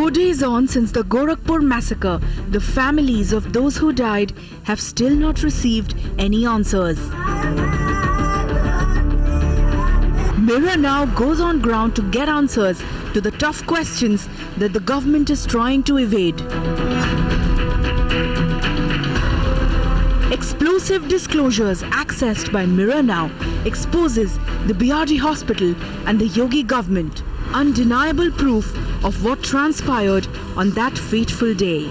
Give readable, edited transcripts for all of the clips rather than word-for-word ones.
4 days on since the Gorakhpur massacre, the families of those who died have still not received any answers. Mirror now goes on ground to get answers to the tough questions that the government is trying to evade. Explosive disclosures accessed by Mirror Now exposes the BRD hospital and the Yogi government. Undeniable proof of what transpired on that fateful day.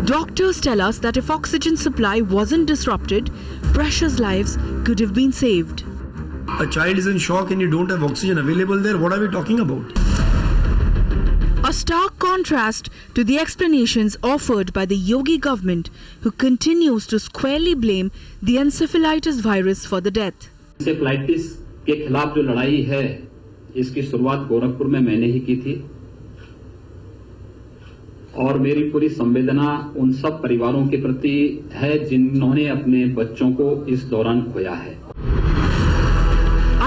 Doctors tell us that if oxygen supply wasn't disrupted, precious lives could have been saved. A child is in shock and you don't have oxygen available there. What are we talking about? A stark contrast to the explanations offered by the Yogi government, who continues to squarely blame the encephalitis virus for the death. Encephalitis के खिलाफ जो लड़ाई है, इसकी शुरुआत गोरखपुर में मैंने ही की थी और मेरी पूरी संवेदना उन सब परिवारों के प्रति है जिन्होंने अपने बच्चों को इस दौरान खोया है.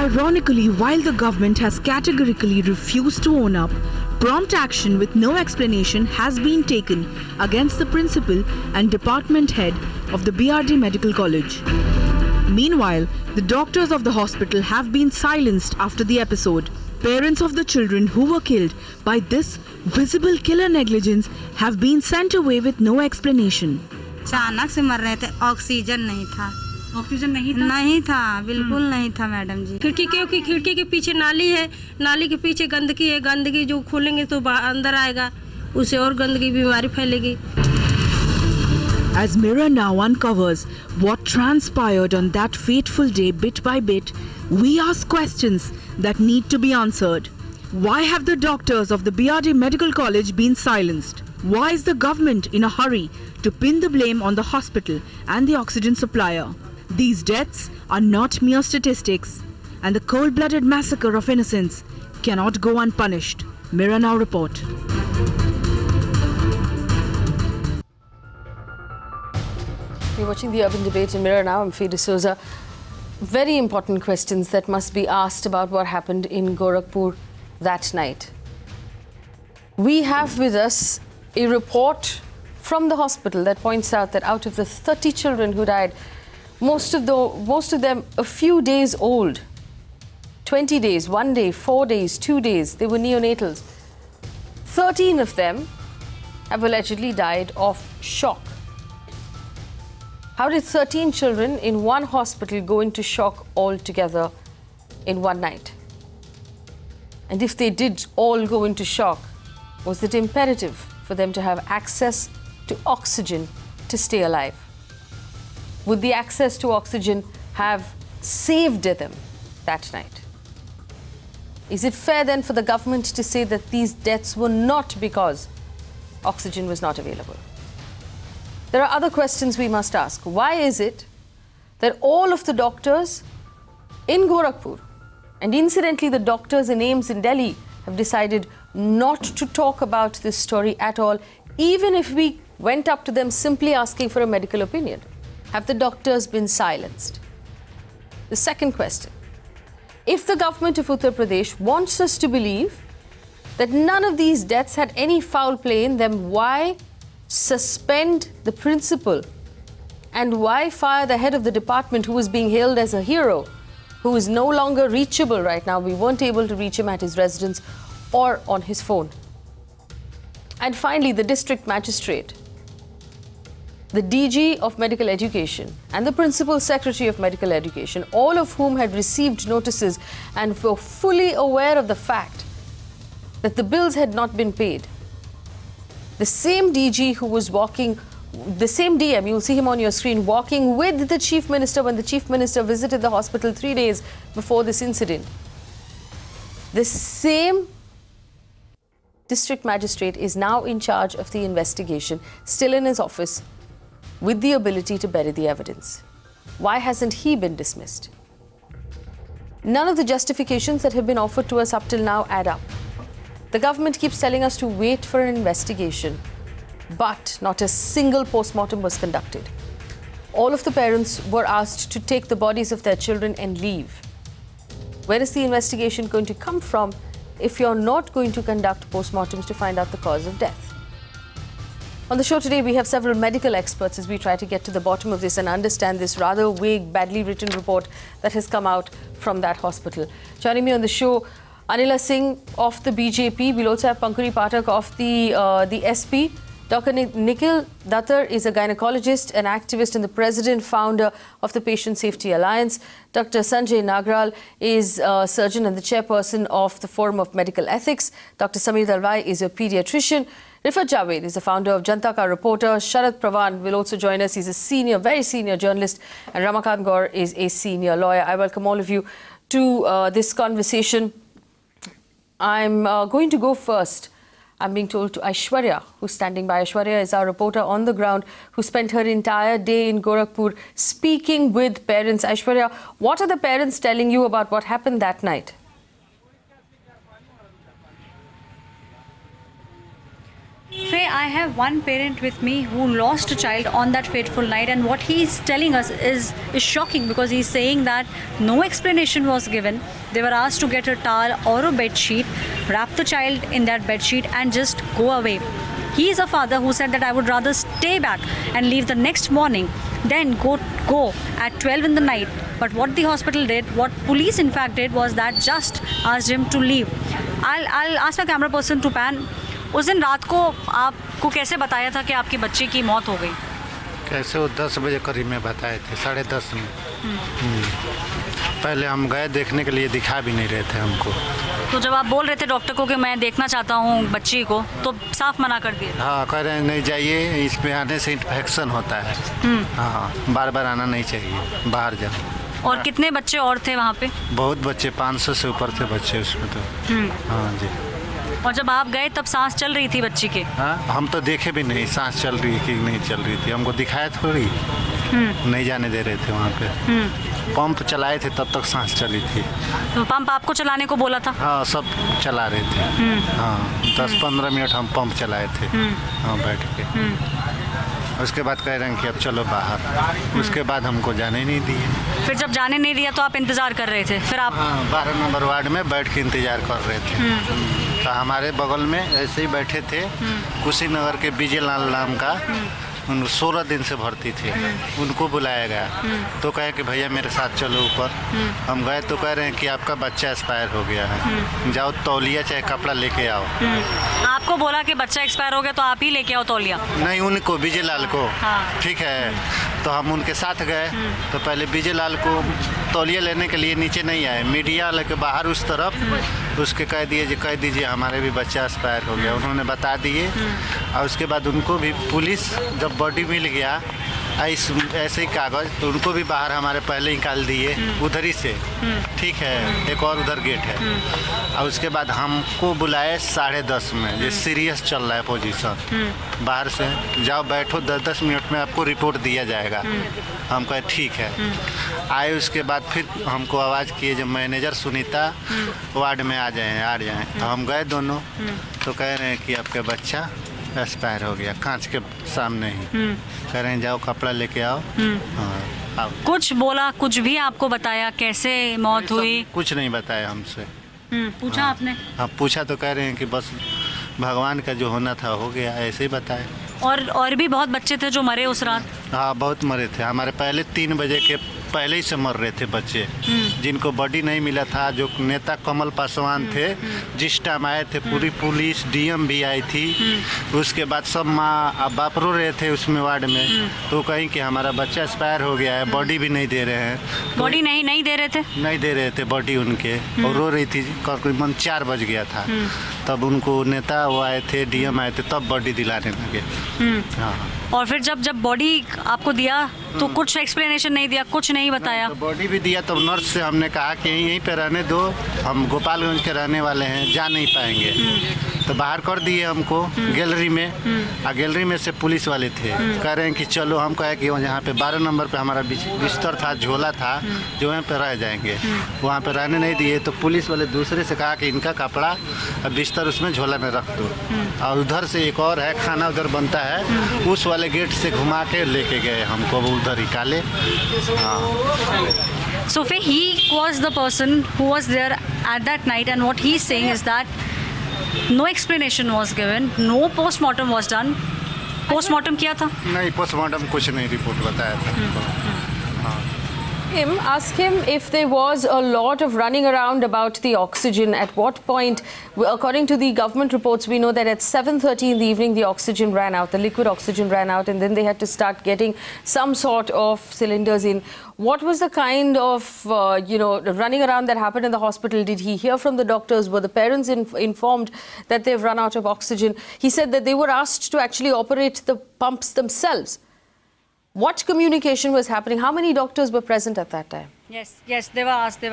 Ironically, while the government has categorically refused to own up, prompt action with no explanation has been taken against the principal and department head of the BRD Medical College. Meanwhile, the doctors of the hospital have been silenced after the episode. Parents of the children who were killed by this visible killer negligence have been sent away with no explanation. अचानक से मर रहे थे, oxygen नहीं था. Oxygen नहीं था? नहीं था, बिल्कुल नहीं था मैडम जी. खिड़की के पीछे नाली है, नाली के पीछे गंदगी है, गंदगी जो खोलेंगे तो अंदर आएगा, उससे और गंदगी बीमारी फैलेगी. As Mirror now uncovers what transpired on that fateful day bit by bit, we ask questions that need to be answered. Why have the doctors of the BRD Medical College been silenced? Why is the government in a hurry to pin the blame on the hospital and the oxygen supplier? These deaths are not mere statistics, and the cold-blooded massacre of innocents cannot go unpunished. Mirror Now report. You're watching the Urban Debate in Mirror Now. I'm Fede Souza. Very important questions that must be asked about what happened in Gorakhpur that night. We have with us a report from the hospital that points out that out of the 30 children who died, most of them a few days old, 20 days, 1 day, 4 days, 2 days, they were neonatals. 13 of them have allegedly died of shock. How did 13 children in one hospital go into shock altogether in one night? And if they did all go into shock, was it imperative for them to have access to oxygen to stay alive? Would the access to oxygen have saved them that night? Is it fair then for the government to say that these deaths were not because oxygen was not available? There are other questions we must ask. Why is it that all of the doctors in Gorakhpur, and incidentally the doctors and AIIMS in Delhi, have decided not to talk about this story at all, even if we went up to them simply asking for a medical opinion? Have the doctors been silenced? The second question, if the government of Uttar Pradesh wants us to believe that none of these deaths had any foul play in them, why suspend the principal? And why fire the head of the department, who was being hailed as a hero, who is no longer reachable right now? We weren't able to reach him at his residence or on his phone. And finally, the district magistrate, the DG of Medical Education and the Principal Secretary of Medical Education, all of whom had received notices and were fully aware of the fact that the bills had not been paid. The same DG who was walking, the same DM, you'll see him on your screen, walking with the Chief Minister when the Chief Minister visited the hospital 3 days before this incident. The same district magistrate is now in charge of the investigation, still in his office, with the ability to bury the evidence. Why hasn't he been dismissed? None of the justifications that have been offered to us up till now add up. The government keeps telling us to wait for an investigation, but not a single post-mortem was conducted. All of the parents were asked to take the bodies of their children and leave. Where is the investigation going to come from if you're not going to conduct postmortems to find out the cause of death? On the show today, we have several medical experts as we try to get to the bottom of this and understand this rather vague, badly written report that has come out from that hospital. Joining me on the show, Anila Singh of the BJP. We'll also have Pankhuri Pathak of the SP. Dr. Nikhil Dattar is a gynaecologist, an activist and the president founder of the Patient Safety Alliance. Dr. Sanjay Nagral is a surgeon and the chairperson of the Forum of Medical Ethics. Dr. Samhita Rai is a paediatrician. Nifar Jawed is the founder of Janata reporter. Sharad Pradhan will also join us. He's a senior, very senior journalist. And Ramakant Gaur is a senior lawyer. I welcome all of you to this conversation. I'm going to go first. I'm being told to Aishwarya, who's standing by. Aishwarya is our reporter on the ground who spent her entire day in Gorakhpur speaking with parents. Aishwarya, what are the parents telling you about what happened that night? Faye, I have one parent with me who lost a child on that fateful night, and what he's telling us is shocking, because he's saying that no explanation was given. They were asked to get a towel or a bed sheet, wrap the child in that bed sheet and just go away. He is a father who said that I would rather stay back and leave the next morning than go at 12 in the night. But what the hospital did, what police in fact did, was that just asked him to leave. I'll ask my camera person to pan. उस दिन रात को आपको कैसे बताया था कि आपकी बच्ची की मौत हो गई? कैसे वो 10 बजे करीब में बताए थे, 10:30 में। पहले हम गए देखने के लिए, दिखा भी नहीं रहे थे हमको। तो जब आप बोल रहे थे डॉक्टर को कि मैं देखना चाहता हूँ बच्ची को, तो साफ मना कर दिए? हाँ, कह रहे हैं नहीं जाइए, इसमें आने से इन्फेक्शन होता है। हाँ, बार बार आना नहीं चाहिए, बाहर जाओ। और कितने बच्चे और थे वहाँ पे? बहुत बच्चे, 500 से ऊपर थे बच्चे उसमें तो। हाँ जी। और जब आप गए तब सांस चल रही थी बच्ची के? हाँ, हम तो देखे भी नहीं सांस चल रही कि नहीं चल रही थी, हमको दिखाया थोड़ी, नहीं जाने दे रहे थे वहाँ पे। पंप चलाए थे तब तक सांस चली थी। तो पंप आपको चलाने को बोला था? हाँ, सब चला रहे थे। हाँ, 10-15 मिनट हम पंप चलाए थे। हाँ, बैठ के। उसके बाद कह रहे हैं कि अब चलो बाहर। उसके बाद हमको जाने नहीं दिए। फिर जब जाने नहीं दिया तो आप इंतज़ार कर रहे थे? फिर आप? हाँ, 12 नंबर वार्ड में बैठ के इंतज़ार कर रहे थे। तो हमारे बगल में ऐसे ही बैठे थे, कुशीनगर के विजयलाल नाम का, 16 दिन से भर्ती थे। उनको बुलाया गया तो कहे कि भैया मेरे साथ चलो ऊपर। हम गए तो कह रहे हैं कि आपका बच्चा एक्सपायर हो गया है, जाओ तौलिया चाहे कपड़ा लेके आओ। आपको बोला कि बच्चा एक्सपायर हो गया तो आप ही लेके आओ तौलिया? नहीं, उनको, विजयलाल को। ठीक है, तो हम उनके साथ गए। तो पहले विजयलाल को तौलिया लेने के लिए नीचे नहीं आए, मीडिया लेके बाहर उस तरफ उसके कह दीजिए हमारे भी बच्चा एक्सपायर हो गया। उन्होंने बता दिए और उसके बाद उनको भी पुलिस, जब बॉडी मिल गया ऐसे ही कागज़, तो उनको भी बाहर हमारे पहले ही निकाल दिए उधर ही से। ठीक है, एक और उधर गेट है। और उसके बाद हमको बुलाए 10:30 में, ये सीरियस चल रहा है पोजीशन, बाहर से जाओ बैठो, 10-10 मिनट में आपको रिपोर्ट दिया जाएगा। हम कहे ठीक है। आए उसके बाद फिर हमको आवाज़ किए जब मैनेजर सुनीता वार्ड में आ जाएं। तो हम गए दोनों, तो कह रहे हैं कि आपका बच्चा एक्सपायर हो गया, कांच के सामने ही। कह रहे हैं जाओ कपड़ा लेके आओ। हाँ, कुछ बोला, कुछ भी आपको बताया कैसे मौत हुई? कुछ नहीं बताया हमसे। पूछा आपने? हाँ, पूछा तो कह रहे हैं कि बस भगवान का जो होना था हो गया, ऐसे ही बताया। और भी बहुत बच्चे थे जो मरे उस रात? हाँ, बहुत मरे थे। हमारे पहले 3 बजे के पहले ही से मर रहे थे बच्चे, जिनको बॉडी नहीं मिला था। जो नेता कमल पासवान थे, जिस टाइम आए थे पूरी पुलिस, डीएम भी आई थी। उसके बाद सब माँ अब बाप रो रहे थे उसमें वार्ड में, तो कहीं कि हमारा बच्चा एक्सपायर हो गया है, बॉडी भी नहीं दे रहे हैं। बॉडी नहीं दे रहे थे? नहीं दे रहे थे बॉडी उनके, और रो रही थी। तकरीबन 4 बज गया था, तब उनको नेता वो आए थे, डीएम आए थे, तब बॉडी दिलाने लगे। हाँ। और फिर जब बॉडी आपको दिया तो कुछ एक्सप्लेनेशन नहीं दिया, कुछ नहीं बताया? तो बॉडी भी दिया तो नर्स से हमने कहा कि यहीं पे रहने दो, हम गोपालगंज के रहने वाले हैं, जा नहीं पाएंगे। तो बाहर कर दिए हमको गैलरी में। और गैलरी में से पुलिस वाले थे, कह रहे हैं कि चलो। हम कहे कि यहाँ पे 12 नंबर पे हमारा बिस्तर था, झोला था, जो वहाँ पे रह जाएंगे। वहाँ पे रहने नहीं दिए, तो पुलिस वाले दूसरे से कहा कि इनका कपड़ा और बिस्तर उसमें झोला में रख दो। और उधर से एक और है, खाना उधर बनता है, उस वाले गेट से घुमा के लेके गए हमको, उधर निकाले। हाँ। So he was the person who was there at that night, and what he's saying is that no explanation was given, no postmortem was done. Postmortem किया था? नहीं, postmortem कुछ नहीं रिपोर्ट बताया था. Ask him if there was a lot of running around about the oxygen. At what point, according to the government reports, we know that at 7:30 in the evening the oxygen ran out, the liquid oxygen ran out, and then they had to start getting some sort of cylinders in. What was the kind of running around that happened in the hospital? Did he hear from the doctors? Were the parents informed that they've run out of oxygen? He said that they were asked to actually operate the pumps themselves. What communication was happening? How many doctors were present at that time? Yes, they were asked.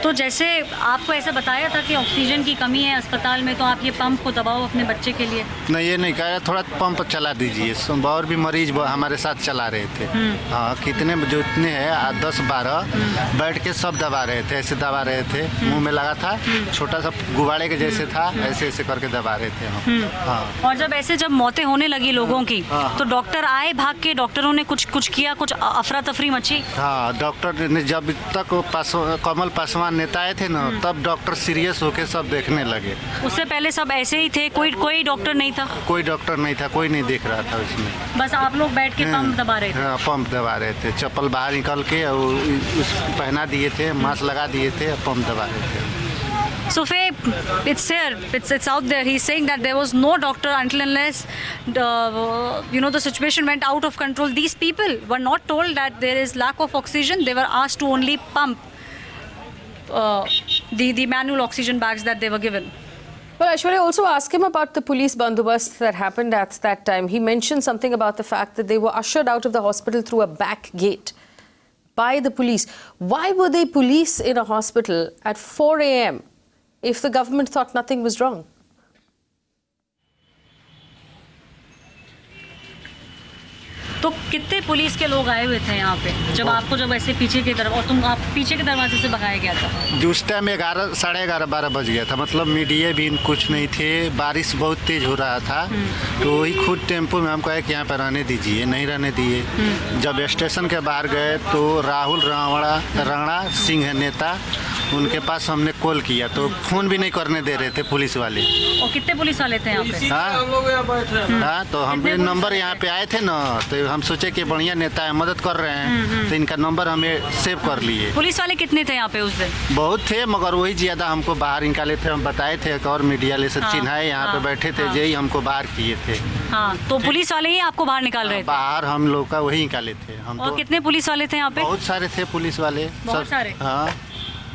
तो जैसे आपको ऐसा बताया था कि oxygen की कमी है अस्पताल में, तो आप ये पंप को दबाओ अपने बच्चे के लिए? नहीं, ये नहीं कह रहा, थोड़ा पंप चला दीजिए. और भी मरीज हमारे साथ चला रहे थे. हाँ, कितने जो इतने हैं 10-12 बैठ के सब दबा रहे थे, ऐसे दबा रहे थे. मुंह में लगा था, छोटा सा गुब्बारे के जैसे था, ऐसे ऐसे करके दबा रहे थे हम. हाँ. और जब मौतें होने लगी लोगों की, तो डॉक्टर आए भाग के, डॉक्टरों ने कुछ किया, कुछ अफरा तफरी मची? हाँ, डॉक्टर ने जब तक कमल पासवान नेता आए थे ना, तब डॉक्टर सीरियस होके सब देखने लगे. उससे पहले सब ऐसे ही थे, कोई डॉक्टर नहीं था? कोई डॉक्टर नहीं था, कोई नहीं देख रहा था उसमें. बस आप लोग बैठ के पंप दबा रहे थे? हाँ, पंप दबा रहे थे. चप्पल बाहर निकल के उस पहना दिए थे, मास्क लगा दिए थे, पंप दबा रहे थे. So Faye, it's here, it's out there. He's saying that there was no doctor until unless the situation went out of control. These people were not told that there is lack of oxygen. They were asked to only pump the manual oxygen bags that they were given. Well, Aishwarya, also ask him about the police bandobast that happened at that time. He mentioned something about the fact that they were ushered out of the hospital through a back gate by the police. Why were they police in a hospital at 4 a.m. if the government thought nothing was wrong? तो कितने police के लोग आए हुए थे यहाँ पे जब ऐसे पीछे की तरफ, और आप पीछे के दरवाजे से भगाया गया था? उस टाइम 11, साढ़े 11, 12 बज गया था. मतलब मीडिया भी कुछ नहीं थे, बारिश बहुत तेज हो रहा था. तो वही खुद टेम्पो में हमको कहा कि यहाँ पर रहने दीजिए, नहीं रहने दिए. जब स्टेशन के बाहर गए तो राहुल राणा सिंह है नेता, उनके पास हमने कॉल किया तो फ़ोन भी नहीं करने दे रहे थे पुलिस वाले. और कितने पुलिस वाले थे यहाँ पे? हाँ, तो हमारे नंबर यहाँ पे आए थे ना, तो हम सोचे कि बढ़िया नेता है, मदद कर रहे हैं, तो इनका नंबर हमें सेव कर लिए. पुलिस वाले कितने थे यहाँ पे उस दिन? बहुत थे, मगर वही ज़्यादा हमको बाहर निकाले थे. हम बताए थे, एक और मीडिया ले सब चिन्हाए यहाँ पे बैठे थे, यही हमको बाहर किए थे. हाँ, तो पुलिस वाले ही आपको बाहर निकाल रहे थे? बाहर हम लोग का वही निकाले थे हम. और कितने पुलिस वाले थे यहाँ पे? बहुत सारे थे पुलिस वाले, बहुत सारे. हाँ,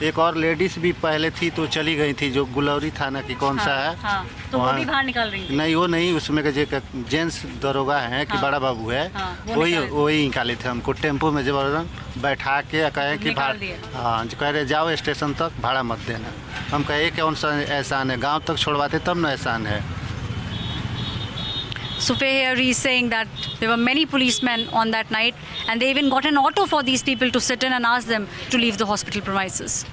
एक और लेडीज भी पहले थी तो चली गई थी, जो गुलौरी थाना की कौन सा है. हाँ, तो वो भी बाहर निकाल रही थी? नहीं, वो नहीं, उसमें का जेंट्स दरोगा है कि बड़ा बाबू है, वही निकाले थे. हमको टेम्पो में जबरदस्त बैठा के कहे कि हाँ, कह रहे जाओ स्टेशन तक, भाड़ा मत देना. हम कहे कौन सा एहसान है, गाँव तक छोड़वाते तब ना एहसान है. So here he is saying that there were many policemen on that night, and they even got an auto for these people to sit in and ask them to leave the hospital premises.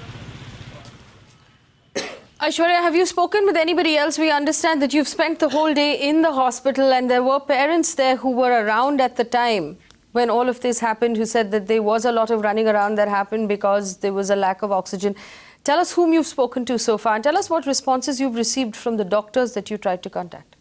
Aishwarya, have you spoken with anybody else? We understand that you've spent the whole day in the hospital, and there were parents there who were around at the time when all of this happened, who said that there was a lot of running around that happened because there was a lack of oxygen. Tell us whom you've spoken to so far, and tell us what responses you've received from the doctors that you tried to contact.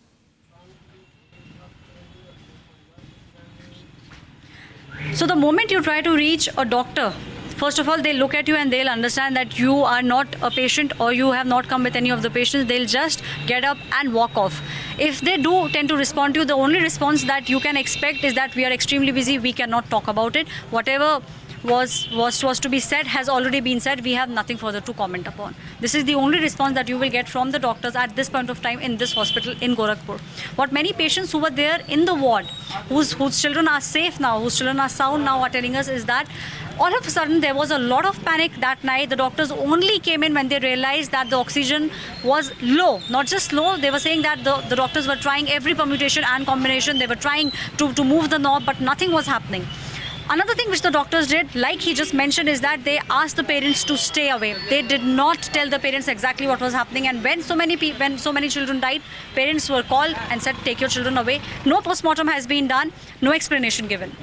So the moment you try to reach a doctor, first of all, they'll look at you and they'll understand that you are not a patient or you have not come with any of the patients. They'll just get up and walk off. If they do tend to respond to you, the only response that you can expect is that we are extremely busy, we cannot talk about it. Whatever was to be said has already been said. We have nothing further to comment upon. This is the only response that you will get from the doctors at this point of time in this hospital in Gorakhpur. What many patients who were there in the ward, whose children are safe now, whose children are sound now, are telling us is that all of a sudden there was a lot of panic that night. The doctors only came in when they realized that the oxygen was low. Not just low, they were saying that the doctors were trying every permutation and combination. They were trying to move the knob, but nothing was happening. Another thing which the doctors did, like he just mentioned, is that they asked the parents to stay away. They did not tell the parents exactly what was happening, and when so many children died, parents were called and said, take your children away. No postmortem has been done, no explanation given.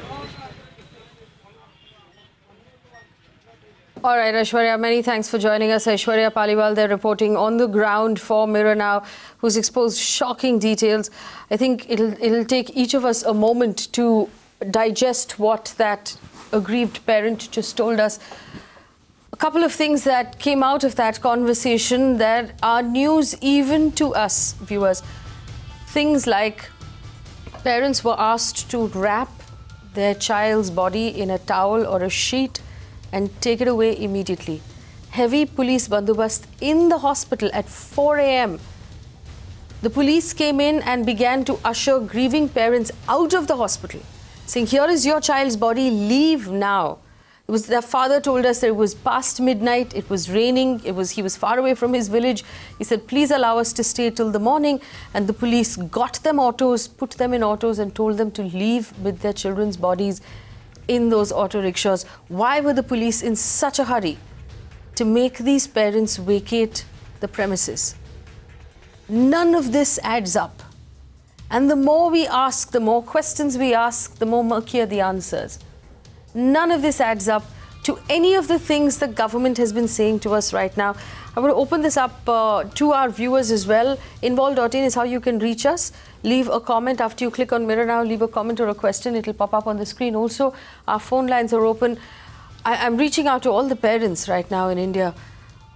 All right, Aishwarya, many thanks for joining us. Aishwarya Paliwal, they're reporting on the ground for Mirror Now, who's exposed shocking details. I think it'll take each of us a moment to digest what that aggrieved parent just told us. A couple of things that came out of that conversation that are news even to us, viewers. Things like parents were asked to wrap their child's body in a towel or a sheet and take it away immediately. Heavy police bandobast in the hospital at 4 a.m. The police came in and began to usher grieving parents out of the hospital, saying, here is your child's body, leave now. Their father told us that it was past midnight, it was raining, he was far away from his village. He said, please allow us to stay till the morning. And the police got them autos, put them in autos and told them to leave with their children's bodies in those auto rickshaws. Why were the police in such a hurry to make these parents vacate the premises? None of this adds up. And the more we ask, the more questions we ask, the more murkier the answers. None of this adds up to any of the things the government has been saying to us right now. I want to open this up to our viewers as well. Involve.in is how you can reach us. Leave a comment after you click on Mirror Now. Leave a comment or a question. It'll pop up on the screen. Also, our phone lines are open. I'm reaching out to all the parents right now in India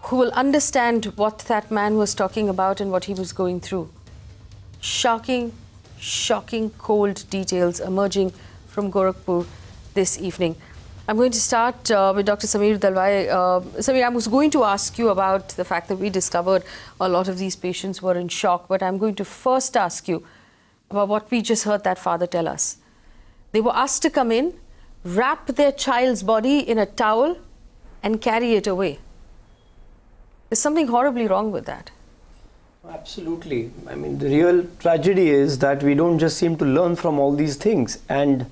who will understand what that man was talking about and what he was going through. Shocking, shocking, cold details emerging from Gorakhpur this evening. I'm going to start with Dr. Samir Dalwai. Samir, I was going to ask you about the fact that we discovered a lot of these patients were in shock, but I'm going to first ask you about what we just heard that father tell us. They were asked to come in, wrap their child's body in a towel and carry it away. There's something horribly wrong with that. Absolutely. I mean, the real tragedy is that we don't just seem to learn from all these things, and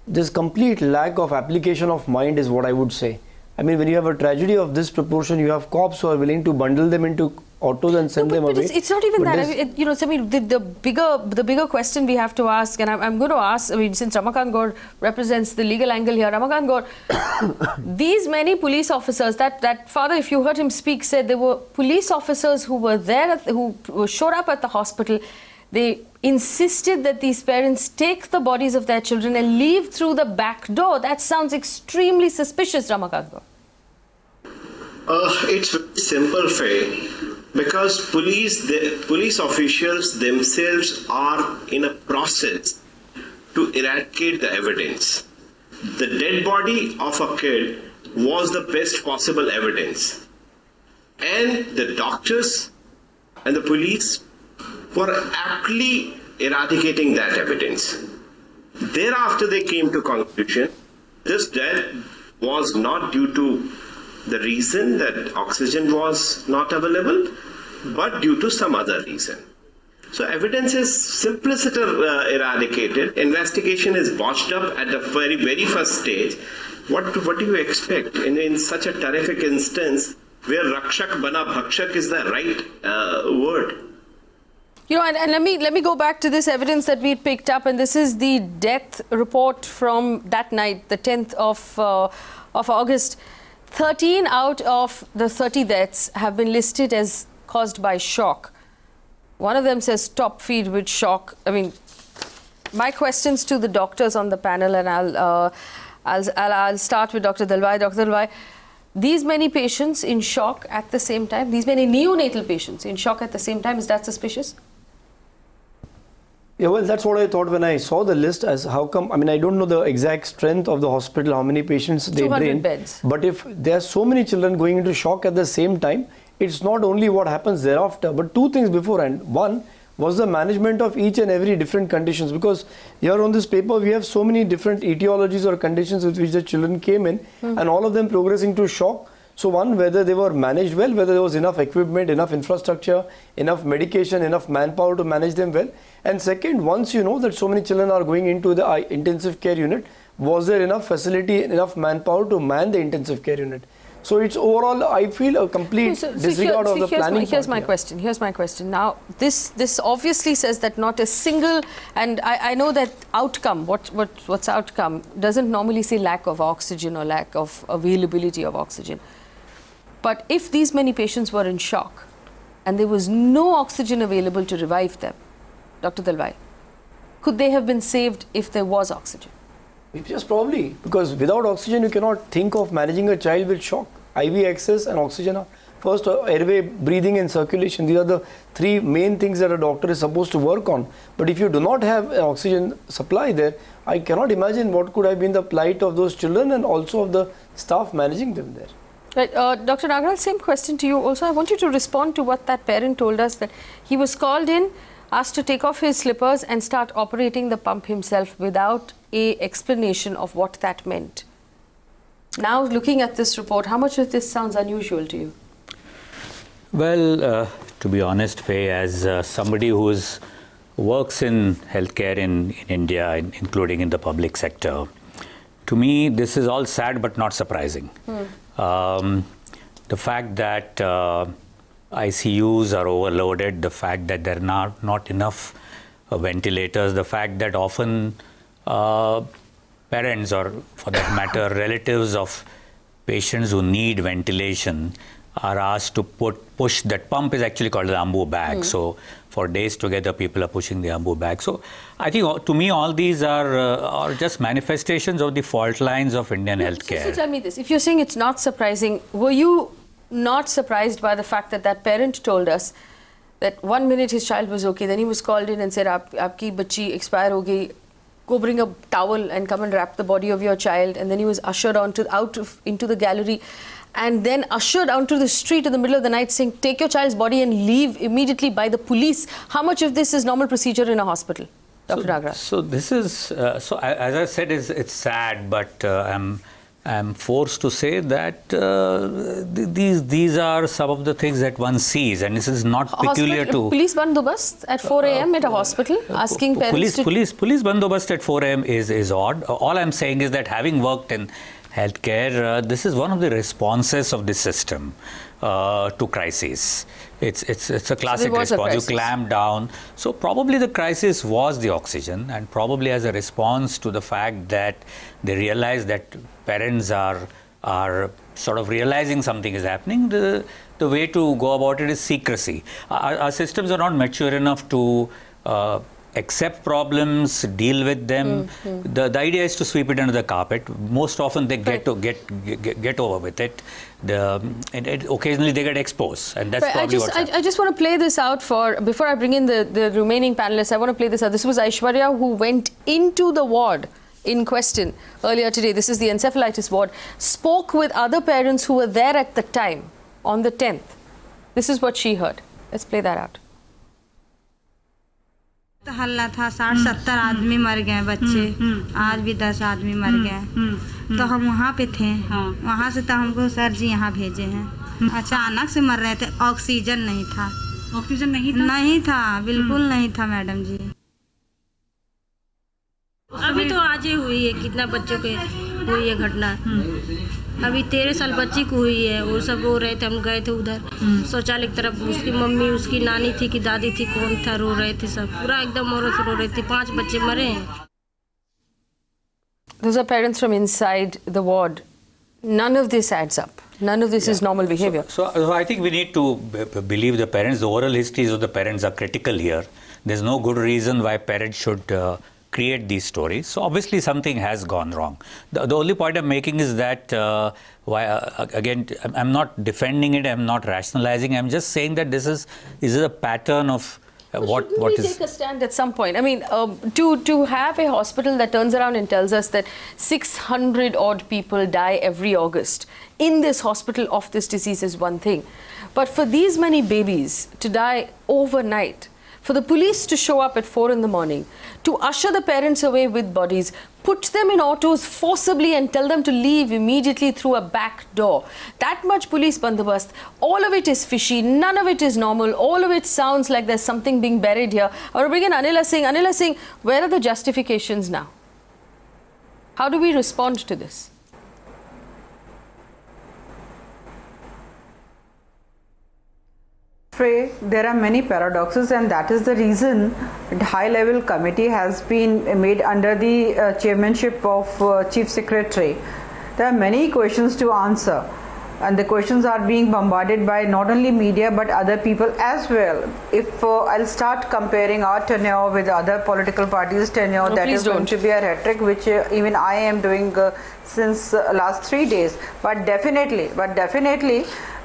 this complete lack of application of mind is what I would say. I mean, when you have a tragedy of this proportion, you have cops who are willing to bundle them into autos and send them away. But it's not even that. I mean, you know, Samir, the bigger question we have to ask, and I'm going to ask, I mean, since Ramakant Gaur represents the legal angle here, Ramakant Gaur, these many police officers, that father, if you heard him speak, said there were police officers who were there, who showed up at the hospital. They insisted that these parents take the bodies of their children and leave through the back door. That sounds extremely suspicious, Ramakant Gaur. It's very simple, Faye, because police officials themselves are in a process to eradicate the evidence. The dead body of a kid was the best possible evidence, and the doctors and the police were aptly eradicating that evidence. Thereafter, they came to conclusion this death was not due to the reason that oxygen was not available, but due to some other reason. So evidence is simplicity eradicated. Investigation is botched up at the very first stage. What do you expect in such a terrific instance where Rakshak Bana Bhakshak is the right word? You know, and let me go back to this evidence that we picked up, and this is the death report from that night, the 10th of August. 13 out of the 30 deaths have been listed as caused by shock. One of them says top feed with shock. I mean, my questions to the doctors on the panel, and I'll start with Dr. Dalwai. Dr. Dalwai, these many patients in shock at the same time, these many neonatal patients in shock at the same time, is that suspicious? Yeah, well, that's what I thought when I saw the list, as how come, I mean, I don't know the exact strength of the hospital, how many patients they 200 drain. beds. But if there are so many children going into shock at the same time, it's not only what happens thereafter, but two things beforehand. One was the management of each and every different conditions, because here on this paper, we have so many different etiologies or conditions with which the children came in, and all of them progressing to shock. So one, whether they were managed well, whether there was enough equipment, enough infrastructure, enough medication, enough manpower to manage them well. And second, once you know that so many children are going into the intensive care unit, was there enough facility, enough manpower to man the intensive care unit? So it's overall, I feel, a complete disregard of the planning. Here's my question. Now, this obviously says that not a single, and I know that outcome, what's outcome, doesn't normally say lack of oxygen or lack of availability of oxygen. But if these many patients were in shock and there was no oxygen available to revive them, Dr. Dalwai, could they have been saved if there was oxygen? Yes, probably, because without oxygen you cannot think of managing a child with shock. IV access and oxygen are first airway, breathing and circulation. These are the three main things that a doctor is supposed to work on. But if you do not have an oxygen supply there, I cannot imagine what could have been the plight of those children and also of the staff managing them there. Right, Dr. Nagral, same question to you also. I want you to respond to what that parent told us, that he was called in, asked to take off his slippers and start operating the pump himself without an explanation of what that meant. Now, looking at this report, how much of this sounds unusual to you? Well, to be honest, Faye, as somebody who works in healthcare in India, including in the public sector, to me, this is all sad but not surprising. The fact that ICUs are overloaded, the fact that there are not enough ventilators, the fact that often parents, or for that matter relatives of patients who need ventilation, are asked to push that pump is actually called the ambu bag. So for days together people are pushing the ambu bag. So I think to me all these are just manifestations of the fault lines of Indian healthcare. So tell me this, if you're saying it's not surprising, were you not surprised by the fact that that parent told us that 1 minute his child was okay, then he was called in and said, Aapki bachchi expire ho gayi, go bring a towel and come and wrap the body of your child, and then he was ushered into the gallery and then ushered onto the street in the middle of the night saying, take your child's body and leave immediately by the police. How much of this is normal procedure in a hospital, Dr. Nagral? So this is, as I said, it's sad, but I'm forced to say that these are some of the things that one sees, and this is not peculiar to... Police bandobast at 4 a.m. at a hospital, asking parents to... Police bandobast at 4 a.m. is odd. All I'm saying is that having worked in healthcare, this is one of the responses of the system to crises. It's a classic response. You clamp down. So probably the crisis was the oxygen, and probably as a response to the fact that they realize that parents are sort of realizing something is happening, the way to go about it is secrecy. Our systems are not mature enough to accept problems, deal with them. The idea is to sweep it under the carpet. Most often they get over with it. And occasionally they get exposed, and that's probably what's happening. I just want to play this out before I bring in the remaining panelists. I want to play this out. This was Aishwarya, who went into the ward in question earlier today. This is the encephalitis ward. Spoke with other parents who were there at the time on the 10th. This is what she heard. Let's play that out. हल्ला था, 60-70 आदमी मर गए बच्चे, आज भी 10 आदमी मर गए, तो हम वहाँ पे थे, वहाँ से तो हमको सर जी यहाँ भेजे हैं। अचानक से मर रहे थे, ऑक्सीजन नहीं था। ऑक्सीजन नहीं था, बिल्कुल नहीं था मैडम जी। अभी तो आज ही हुई है, कितना बच्चों के हुई है घटना। अभी 13 साल बच्ची को हुई है, वो सब रो रहे थे, हम गए थे उधर शौचालय की तरफ, उसकी मम्मी, उसकी नानी थी कि दादी थी, कौन था, रो रहे थे सब, पूरा एकदम औरों से रो रहे थे, 5 बच्चे मरे हैं। Those are parents from inside the ward. None of this adds up. None of this is normal behavior. So I think we need to believe the parents. The oral histories of the parents are critical here. There's no good reason why parents should create these stories. So obviously something has gone wrong. The only point I'm making is that, again, I'm not defending it, I'm not rationalizing, I'm just saying that this is a pattern of what is... take a stand at some point? I mean, to have a hospital that turns around and tells us that 600 odd people die every August in this hospital of this disease is one thing. But for these many babies to die overnight, for the police to show up at 4 in the morning, to usher the parents away with bodies, put them in autos forcibly and tell them to leave immediately through a back door. That much police bandobast, all of it is fishy, none of it is normal, all of it sounds like there's something being buried here. I want to bring in Anila Singh. Anila Singh, where are the justifications now? How do we respond to this? There are many paradoxes, and that is the reason the high-level committee has been made under the chairmanship of Chief Secretary. There are many questions to answer. and the questions are being bombarded by not only media but other people as well. If I'll start comparing our tenure with other political parties' tenure, that is going to be a rhetoric which even I am doing since last 3 days. But definitely,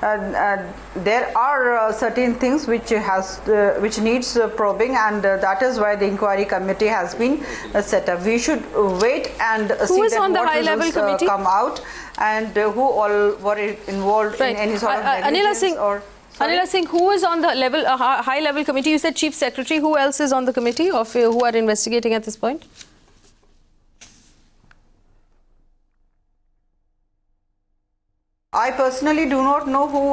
there are certain things which needs probing, and that is why the inquiry committee has been set up. We should wait and see that what results come out, and who all were involved in any sort of negligence. Anila Singh, who is on the high level committee? You said Chief Secretary. Who else is on the committee of who are investigating at this point? I personally do not know who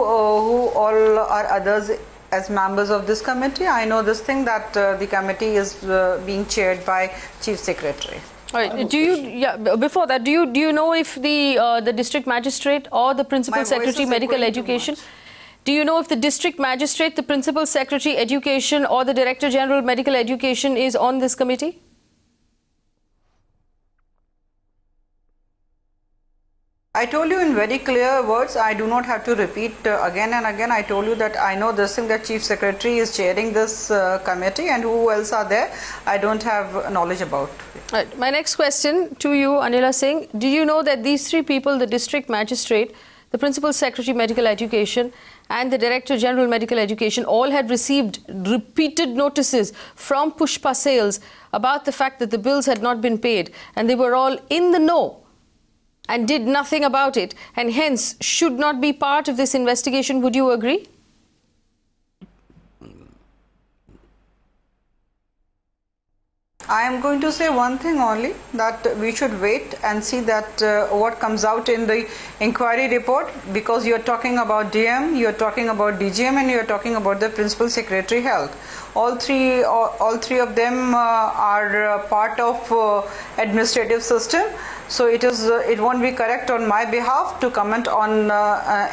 all are others as members of this committee. I know this thing that the committee is being chaired by Chief Secretary. All right. Do you? Before that, do you know if the district magistrate or the principal secretary medical education? Do you know if the district magistrate, the principal secretary education, or the director general medical education is on this committee? I told you in very clear words. I do not have to repeat again and again. I told you that I know this thing, that Chief Secretary is chairing this committee, and who else are there, I don't have knowledge about. Right. My next question to you, Anila Singh, do you know that these 3 people, the district magistrate, the principal secretary medical education, and the director general medical education, all had received repeated notices from Pushpa Sales about the fact that the bills had not been paid, and they were all in the know and did nothing about it, and hence should not be part of this investigation? Would you agree? I am going to say one thing only, that we should wait and see that what comes out in the inquiry report, because you are talking about DM, you are talking about DGM, and you are talking about the Principal Secretary Health. All three of them are part of administrative system. So it won't be correct on my behalf to comment on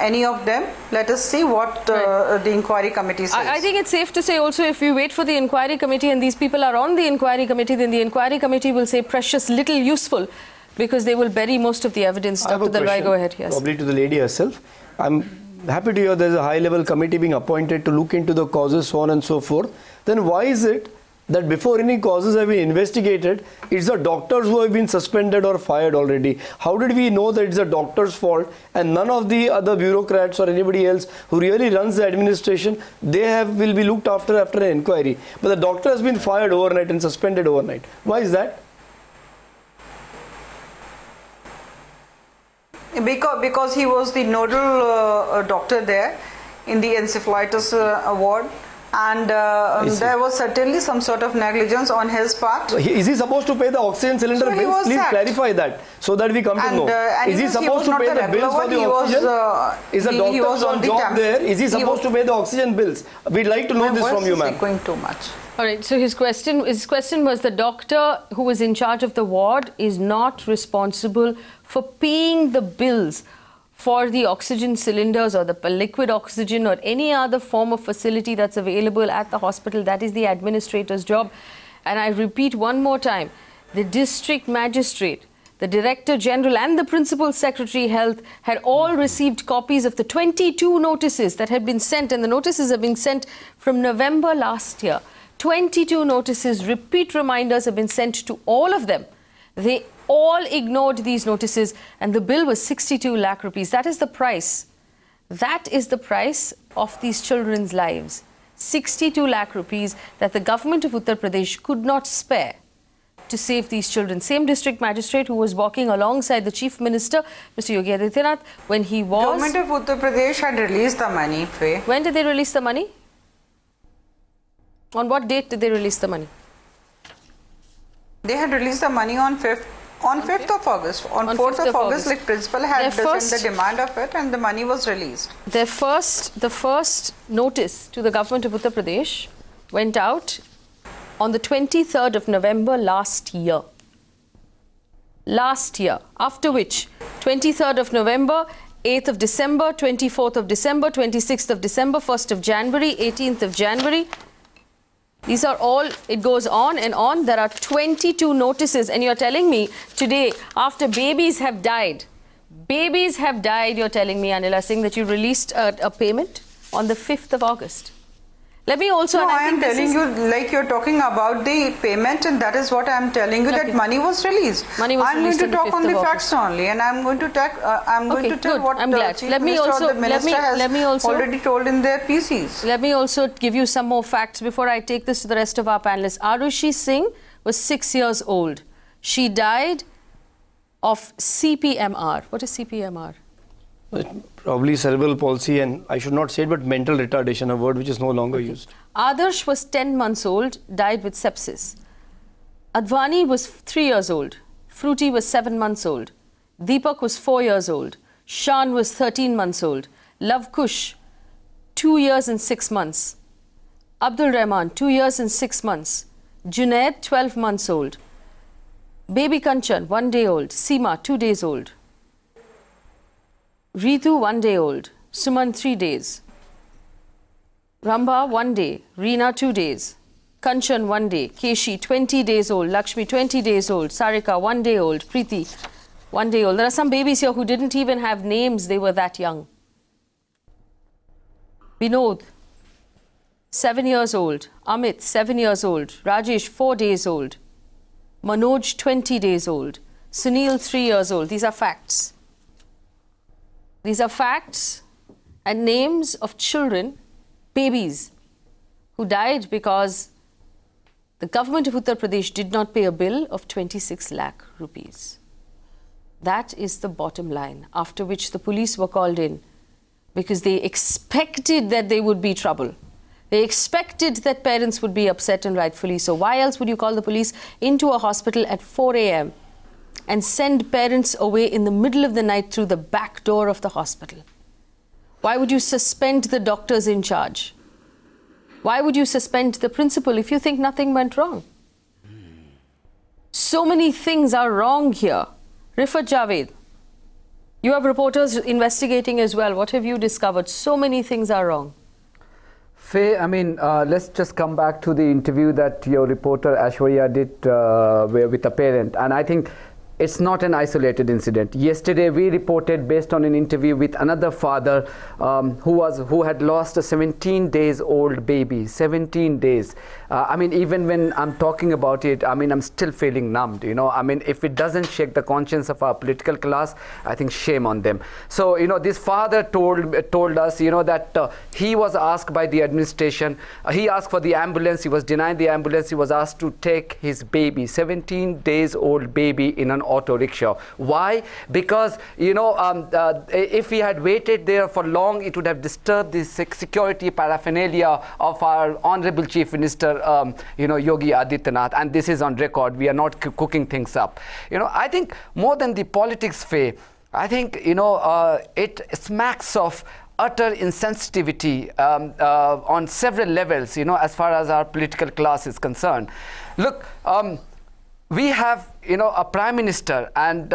any of them. Let us see what the inquiry committee says. I think it's safe to say also, if you wait for the inquiry committee and these people are on the inquiry committee, then the inquiry committee will say precious little useful, because they will bury most of the evidence. Dr. Dalwai, go ahead. Yes. Probably to the lady herself. I'm happy to hear there's a high-level committee being appointed to look into the causes, so on and so forth. Then why is it that before any causes have been investigated, it's the doctors who have been suspended or fired already? How did we know that it's the doctor's fault and none of the other bureaucrats or anybody else who really runs the administration, will be looked after an inquiry? But the doctor has been fired overnight and suspended overnight. Why is that? Because he was the nodal doctor there in the encephalitis ward. And there was certainly some sort of negligence on his part. So is he supposed to pay the oxygen cylinder bills? Please clarify that, so that we come to know. Is he supposed to pay the bills for the oxygen? Is the doctor on job there? Is he supposed to pay the oxygen bills? We'd like to know this from you, ma'am. Going too much. All right, so his question was, the doctor who was in charge of the ward is not responsible for paying the bills for the oxygen cylinders or the liquid oxygen or any other form of facility that's available at the hospital. That is the administrator's job. And I repeat one more time, the district magistrate, the director general and the principal secretary health had all received copies of the 22 notices that had been sent, and the notices have been sent from November last year. 22 notices, repeat reminders have been sent to all of them. They all ignored these notices, and the bill was 62 lakh rupees. That is the price. That is the price of these children's lives. 62 lakh rupees that the government of Uttar Pradesh could not spare to save these children. Same district magistrate who was walking alongside the chief minister, Mr. Yogi Adityanath, when he was... Government of Uttar Pradesh had released the money. When did they release the money? On what date did they release the money? They had released the money on 5th of August. On 4th of August, the principal had sent the demand of it, and the money was released. The first notice to the government of Uttar Pradesh went out on the 23rd of November last year. After which, 23rd of November, 8th of December, 24th of December, 26th of December, 1st of January, 18th of January. These are all, it goes on and on. There are 22 notices, and you're telling me today, after babies have died, Babies have died, you're telling me, Anila Singh, that you released a payment on the 5th of August. Let me also... No, I am telling you, like you're talking about the payment, and that is what I am telling you, that money was released. Money was I'm released going to talk on the facts only, and I'm going to tell what the Chief Minister or the Minister has already told in their PCs. Let me also give you some more facts before I take this to the rest of our panelists. Arushi Singh was 6 years old. She died of CPMR. What is CPMR? Probably cerebral palsy, and I should not say it, but mental retardation, a word which is no longer used. Adarsh was 10 months old, died with sepsis. Advani was 3 years old. Fruity was 7 months old. Deepak was 4 years old. Shan was 13 months old. Love Kush, 2 years and 6 months. Abdul Rahman, 2 years and 6 months. Junaid, 12 months old. Baby Kanchan, 1 day old. Seema, 2 days old. Ritu, 1 day old. Suman, 3 days. Ramba, 1 day. Reena, 2 days. Kanchan, 1 day. Keshi, 20 days old. Lakshmi, 20 days old. Sarika, 1 day old. Preeti, 1 day old. There are some babies here who didn't even have names. They were that young. Vinod, 7 years old. Amit, 7 years old. Rajesh, 4 days old. Manoj, 20 days old. Sunil, 3 years old. These are facts. These are facts and names of children, babies, who died because the government of Uttar Pradesh did not pay a bill of 26 lakh rupees. That is the bottom line, after which the police were called in because they expected that there would be trouble. They expected that parents would be upset, and rightfully so. Why else would you call the police into a hospital at 4 a.m. and send parents away in the middle of the night through the back door of the hospital? Why would you suspend the doctors in charge? Why would you suspend the principal if you think nothing went wrong? So many things are wrong here. Nifar Jawed, you have reporters investigating as well. What have you discovered? So many things are wrong. Faye, I mean, let's just come back to the interview that your reporter Ashwarya did with a parent. And I think it's not an isolated incident. Yesterday, we reported, based on an interview with another father who had lost a 17 days old baby. 17 days. I mean, even when I'm talking about it, I mean, I'm still feeling numbed, you know. I mean, if it doesn't shake the conscience of our political class, I think shame on them. So, you know, this father told us, you know, that he was asked by the administration, he asked for the ambulance, he was denied the ambulance, he was asked to take his baby, 17 days old baby, in an auto rickshaw. Why? Because, you know, if he had waited there for long, it would have disturbed the security paraphernalia of our Honorable Chief Minister, you know, Yogi Adityanath. And this is on record. We are not cooking things up. You know, I think more than the politics, Faye, I think, you know, it smacks of utter insensitivity on several levels, you know, as far as our political class is concerned. Look, we have, you know, a Prime Minister and,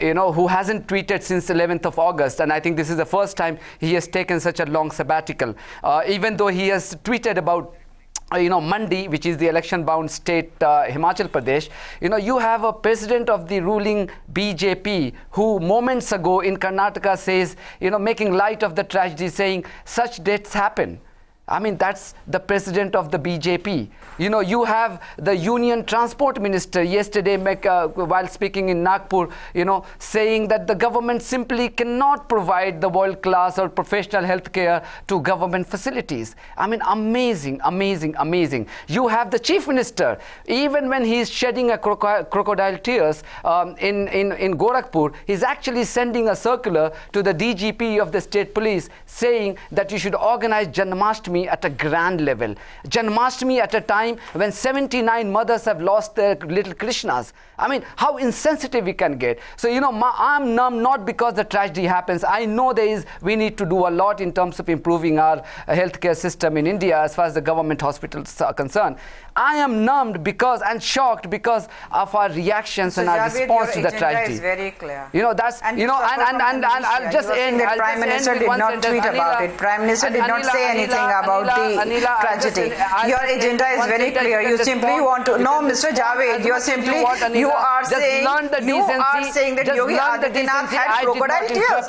you know, who hasn't tweeted since 11th of August. And I think this is the first time he has taken such a long sabbatical. Even though he has tweeted about, you know, Mandi, which is the election-bound state, Himachal Pradesh. You know, you have a president of the ruling BJP who moments ago in Karnataka says, you know, making light of the tragedy, saying such deaths happen. I mean, that's the president of the BJP. You know, you have the Union Transport Minister yesterday, while speaking in Nagpur, you know, saying that the government simply cannot provide the world-class or professional healthcare to government facilities. I mean, amazing, amazing, amazing. You have the Chief Minister, even when he's shedding a crocodile tears in Gorakhpur, he's actually sending a circular to the DGP of the state police saying that you should organize Janmashtami at a grand level. Janmashtami at a time when 79 mothers have lost their little Krishnas. I mean, how insensitive we can get. So, you know, I'm numb not because the tragedy happens. I know we need to do a lot in terms of improving our healthcare system in India as far as the government hospitals are concerned. I am numbed because and shocked because of our reactions and our response to the tragedy. Is very clear. You know, that's, and you know, and I'll just end. The Prime Minister did not tweet about it. Prime Minister did not say anything about about the tragedy. Your agenda is very clear. You simply want to... No, Mr. Javed, you are simply... You are saying that Yogi Adityanath had crocodile tears.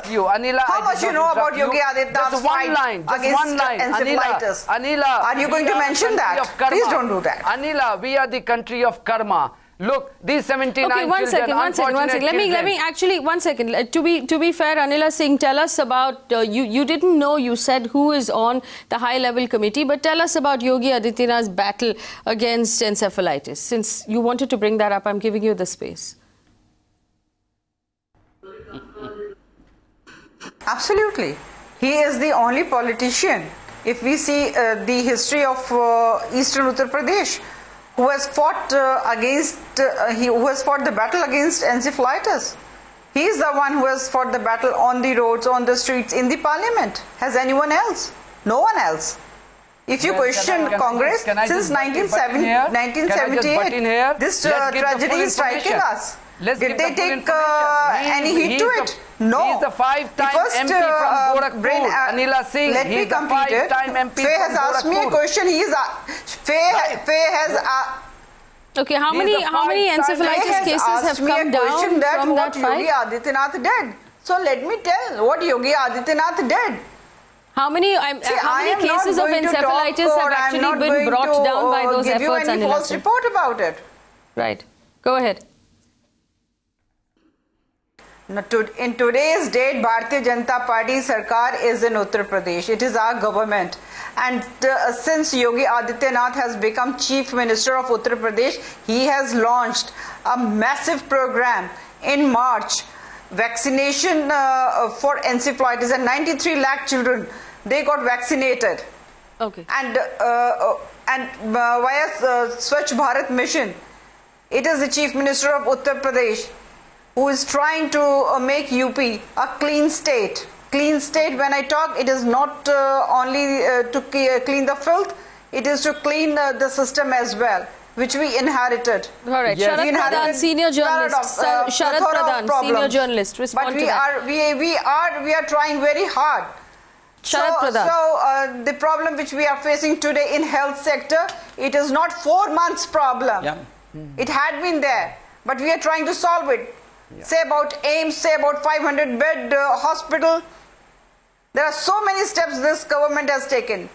How much you know about Yogi Adityanath's fight against encephalitis? Are you going to mention that? Please don't do that. Anila, we are the country of karma. Look, these 79 okay, one second. Let me actually, 1 second. To be fair, Anila Singh, tell us about, you didn't know, you said who is on the high-level committee, but tell us about Yogi Adityanath's battle against encephalitis. Since you wanted to bring that up, I'm giving you the space. Absolutely. He is the only politician, if we see the history of Eastern Uttar Pradesh, who has fought who has fought the battle against encephalitis. He is the one who has fought the battle on the roads, on the streets, in the parliament. Has anyone else? No one else. If you question Congress, since 1978, this tragedy is striking us. Did they take any heed to it? No. He is the five-time MP from Gorakhpur. Anila Singh. Let me complete it. Faye has asked me a question. Faye has okay, how many encephalitis cases have come down from that fight? Yogi Adityanath did. So let me tell what Yogi Adityanath did. How many cases of encephalitis have actually been brought down by those efforts, Anila Singh? Give you any false report about it. Right. Go ahead. In today's date, Bharatiya Janata Party Sarkar is in Uttar Pradesh. It is our government. And since Yogi Adityanath has become Chief Minister of Uttar Pradesh, he has launched a massive program in March. Vaccination for encephalitis, and 93 lakh children, they got vaccinated. Okay. And via Swachh Bharat mission, it is the Chief Minister of Uttar Pradesh who is trying to make UP a clean state. Clean state, when I talk, it is not only to clean the filth, it is to clean the system as well, which we inherited. All right, yes. Sharad Pradhan, senior journalist. Sharad Pradhan, senior journalist, respond to that. But we are trying very hard. Sharad Pradhan. So the problem which we are facing today in health sector, it is not 4 months problem. Yeah. It had been there, but we are trying to solve it. Yeah. Say about AIMS, say about 500 bed hospital. There are so many steps this government has taken.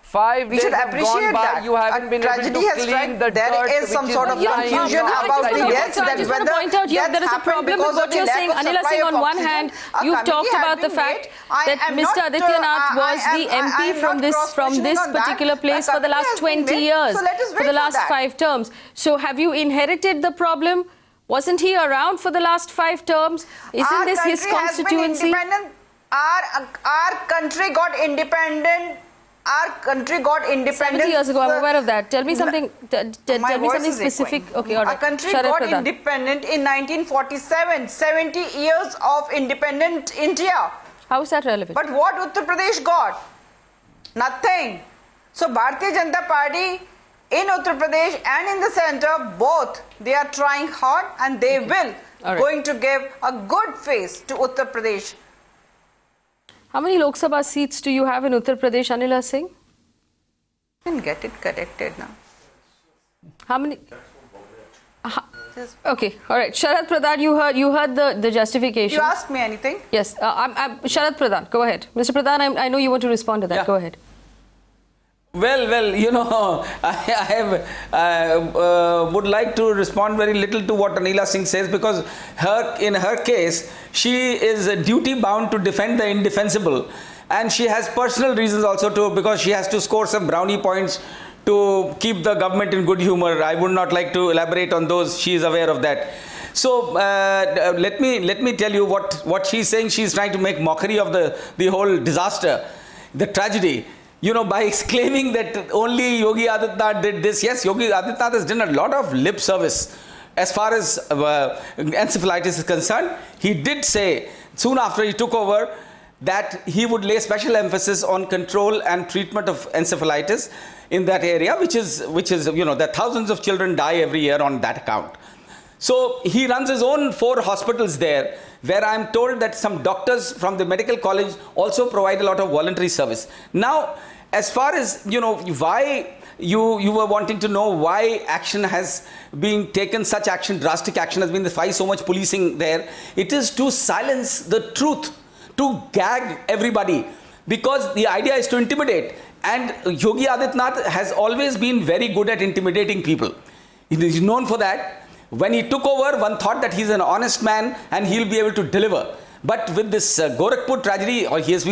5 we should appreciate that. You haven't been able to clean the there dirt is some sort of confusion about the deaths. I just want to point out here there is a problem with what you're saying. Anila Singh, on one hand, you've talked about the fact that Mr. Adityanath was the MP from this particular place for the last 20 years, for the last 5 terms. So have you inherited the problem? Wasn't he around for the last 5 terms? Isn't this his constituency? Our country got independent. Our country got independent 70 years ago. I'm aware of that. Tell me something. Tell me something specific. Okay, all right. Our country got independent in 1947. 70 years of independent India. How is that relevant? But what Uttar Pradesh got? Nothing. So Bharatiya Janata Party in Uttar Pradesh and in the center, both, they are trying hard, and they will going to give a good face to Uttar Pradesh. How many Lok Sabha seats do you have in Uttar Pradesh, Anila Singh? You can get it corrected now. How many? Okay, all right. Sharad Pradhan, you heard the justification. You asked me anything? Yes. Sharad Pradhan, go ahead. Mr. Pradhan, I know you want to respond to that. Yeah. Go ahead. Well, you know, I would like to respond very little to what Anila Singh says, because in her case, she is duty bound to defend the indefensible, and she has personal reasons also because she has to score some brownie points to keep the government in good humor. I would not like to elaborate on those. She is aware of that. So let me tell you what she's saying. She's trying to make mockery of the whole disaster, the tragedy. You know, by exclaiming that only Yogi Adityanath did this. Yes, Yogi Adityanath has done a lot of lip service as far as encephalitis is concerned. He did say soon after he took over that he would lay special emphasis on control and treatment of encephalitis in that area, which is you know, that thousands of children die every year on that account. So he runs his own 4 hospitals there, where I am told that some doctors from the medical college also provide a lot of voluntary service. Now, as far as, you know, why you were wanting to know why action has been taken, such action, drastic action has been, why so much policing there. It is to silence the truth, to gag everybody, because the idea is to intimidate. And Yogi Adityanath has always been very good at intimidating people. He is known for that. When he took over, one thought that he's an honest man and he'll be able to deliver. But with this Gorakhpur tragedy, or he has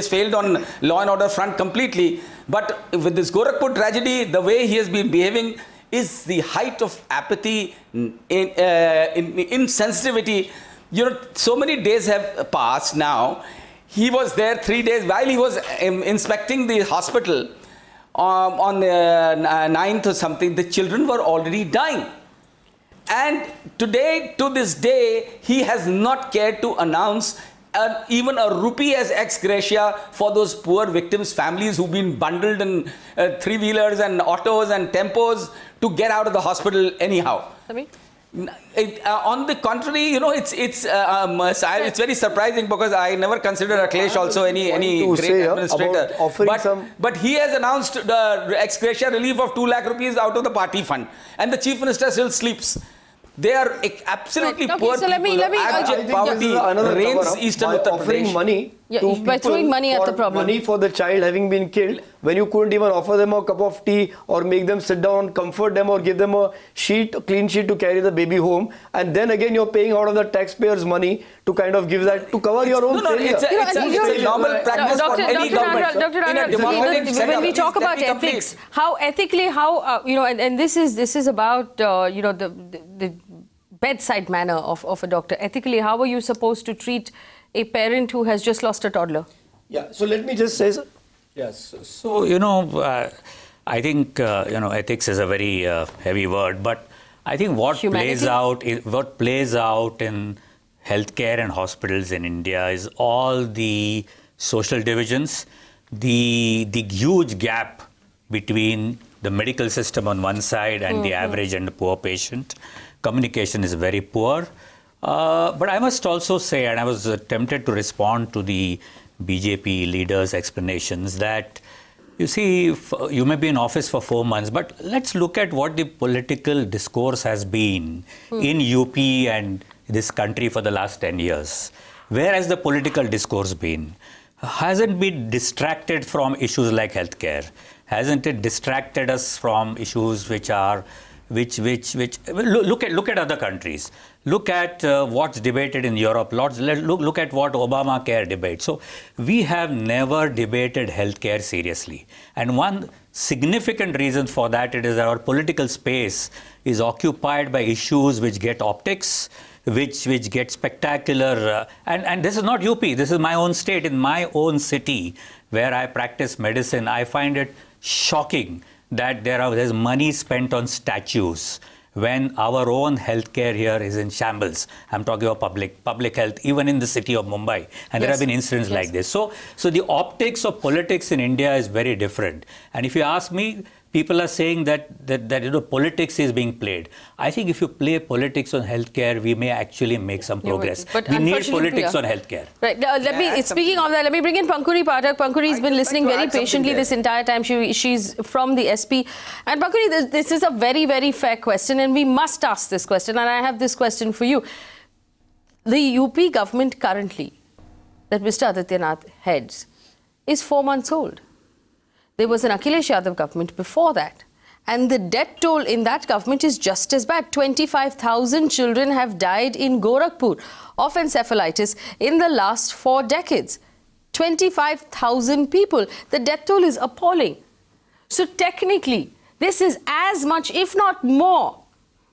failed on law and order front completely. But with this Gorakhpur tragedy, the way he has been behaving is the height of apathy, insensitivity. You know, so many days have passed now. He was there 3 days while he was inspecting the hospital on the 9th or something. The children were already dying. And today, to this day, he has not cared to announce even a rupee as ex gratia for those poor victims' families who've been bundled in three-wheelers and autos and tempos to get out of the hospital anyhow. On the contrary, you know, it's very surprising, because I never considered Akhilesh also any great administrator. But he has announced the ex gratia relief of 2 lakh rupees out of the party fund, and the Chief Minister still sleeps. They are absolutely poor so people. Abject poverty reigns Eastern Uttar offering Pradesh. money to by throwing money at the problem. Money for the child having been killed, when you couldn't even offer them a cup of tea or make them sit down, comfort them, or give them a clean sheet to carry the baby home, and then again you're paying out of the taxpayers' money to kind of give that to cover your own failure. It's a normal practice for any government. In a democratic setup, when we talk about ethics, how ethically, you know, and this is about you know, the bedside manner of a doctor. Ethically, how are you supposed to treat a parent who has just lost a toddler? Yeah, so let me just say, yes. So, you know, I think, you know, ethics is a very heavy word, but I think what plays out in healthcare and hospitals in India is all the social divisions, the huge gap between the medical system on one side and the average and the poor patient. Communication is very poor. But I must also say, and I was tempted to respond to the BJP leaders' explanations, that you see, you may be in office for 4 months, but let's look at what the political discourse has been in UP and this country for the last 10 years. Where has the political discourse been? Hasn't been distracted from issues like healthcare? Hasn't it distracted us from issues which are look at other countries. Look at what's debated in Europe. Look at what Obamacare debates. So we have never debated healthcare seriously. And one significant reason for that is that our political space is occupied by issues which get optics, which get spectacular. And this is not UP. This is my own state, in my own city, where I practice medicine. I find it shocking that there's money spent on statues when our own healthcare here is in shambles. I'm talking about public health, even in the city of Mumbai. And there have been incidents like this. So the optics of politics in India is very different. And if you ask me, people are saying that you know, politics is being played. I think if you play politics on healthcare, we may actually make some progress. But we need politics on healthcare. Right. Speaking of that, let me bring in Pankhuri Pathak. Pankhuri's been listening very patiently this entire time. She's from the SP. And Pankhuri, this is a very, very fair question, and we must ask this question. And I have this question for you. The UP government currently, that Mr. Adityanath heads, is 4 months old. There was an Akhilesh Yadav government before that. And the death toll in that government is just as bad. 25,000 children have died in Gorakhpur of encephalitis in the last 4 decades. 25,000 people. The death toll is appalling. So technically, this is as much, if not more,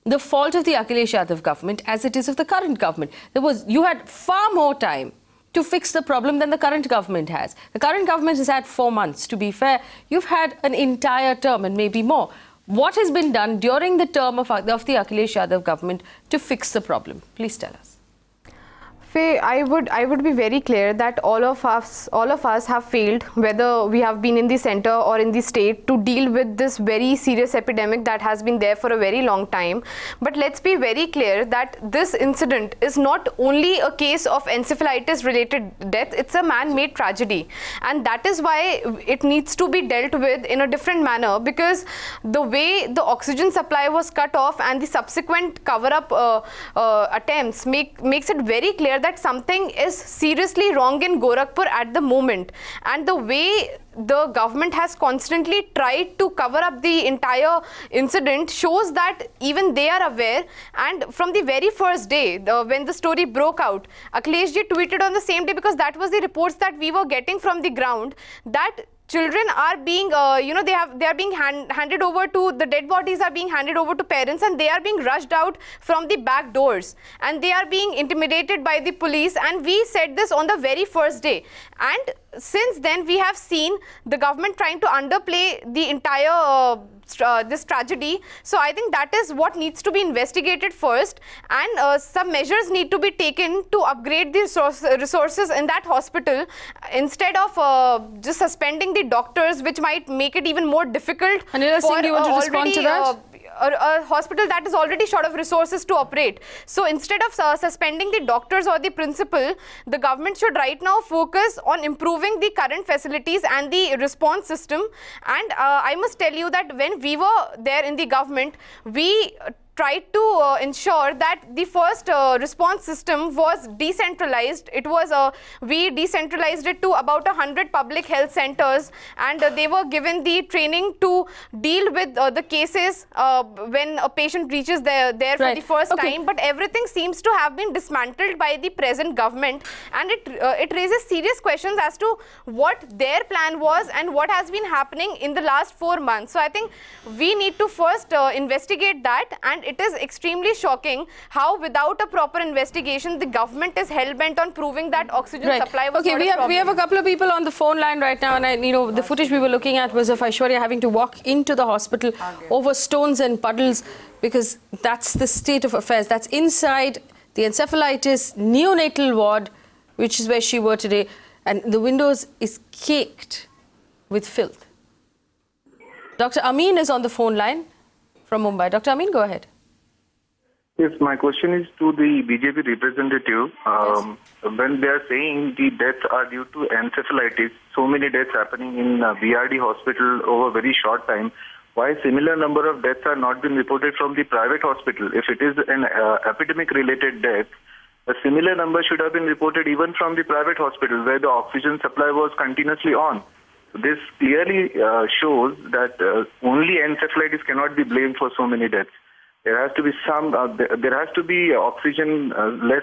the fault of the Akhilesh Yadav government as it is of the current government. You had far more time to fix the problem than the current government has. The current government has had 4 months. To be fair, you've had an entire term and maybe more. What has been done during the term of the Akhilesh Yadav government to fix the problem? Please tell us. Faye, I would be very clear that all of us have failed, whether we have been in the center or in the state, to deal with this very serious epidemic that has been there for a very long time. But let's be very clear that this incident is not only a case of encephalitis related death, it's a man-made tragedy, and that is why it needs to be dealt with in a different manner, because the way the oxygen supply was cut off and the subsequent cover-up attempts makes it very clear that something is seriously wrong in Gorakhpur at the moment. And the way the government has constantly tried to cover up the entire incident shows that even they are aware. And from the very first day, when the story broke out, Akhilesh ji tweeted on the same day, because that was the reports that we were getting from the ground, that children are being, they are being handed over to, the dead bodies are being handed over to parents, and they are being rushed out from the back doors, and they are being intimidated by the police. And we said this on the very first day. And since then, we have seen the government trying to underplay the entire this tragedy. So I think that is what needs to be investigated first, and some measures need to be taken to upgrade the resources in that hospital, instead of just suspending the doctors, which might make it even more difficult. Anila Singh, do you want to respond to that? A hospital that is already short of resources to operate. So instead of suspending the doctors or the principal, the government should right now focus on improving the current facilities and the response system. And I must tell you that when we were there in the government, we tried to ensure that the first response system was decentralized. It was we decentralized it to about 100 public health centers, and they were given the training to deal with the cases when a patient reaches there for the first time. But everything seems to have been dismantled by the present government, and it raises serious questions as to what their plan was and what has been happening in the last 4 months. So I think we need to first investigate that. And it is extremely shocking how, without a proper investigation, the government is hell-bent on proving that oxygen supply was not a problem. We have a couple of people on the phone line right now, and the footage we were looking at was of Aishwarya having to walk into the hospital over stones and puddles, because that's the state of affairs. That's inside the encephalitis neonatal ward, which is where she were today, and the windows is caked with filth. Dr. Amin is on the phone line from Mumbai. Dr. Amin, go ahead. Yes, my question is to the BJP representative. When they are saying the deaths are due to encephalitis, so many deaths happening in BRD hospital over a very short time, why similar number of deaths are not been reported from the private hospital? If it is an epidemic-related death, a similar number should have been reported even from the private hospital, where the oxygen supply was continuously on. This clearly shows that only encephalitis cannot be blamed for so many deaths. There has to be there has to be oxygen, less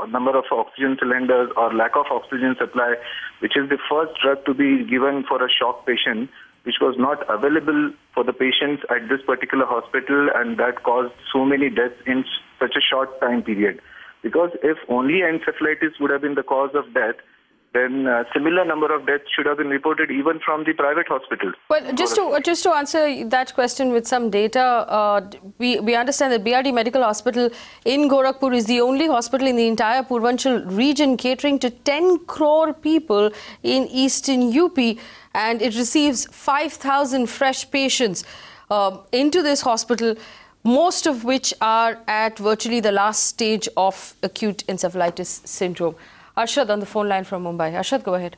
number of oxygen cylinders or lack of oxygen supply, which is the first drug to be given for a shock patient, which was not available for the patients at this particular hospital, and that caused so many deaths in such a short time period. Because if only encephalitis would have been the cause of death, then similar number of deaths should have been reported even from the private hospitals. Well, just to answer that question with some data, we understand that BRD Medical Hospital in Gorakhpur is the only hospital in the entire Purvanchal region catering to 10 crore people in eastern UP, and it receives 5,000 fresh patients into this hospital, most of which are at virtually the last stage of acute encephalitis syndrome. Arshad on the phone line from Mumbai. Arshad, go ahead.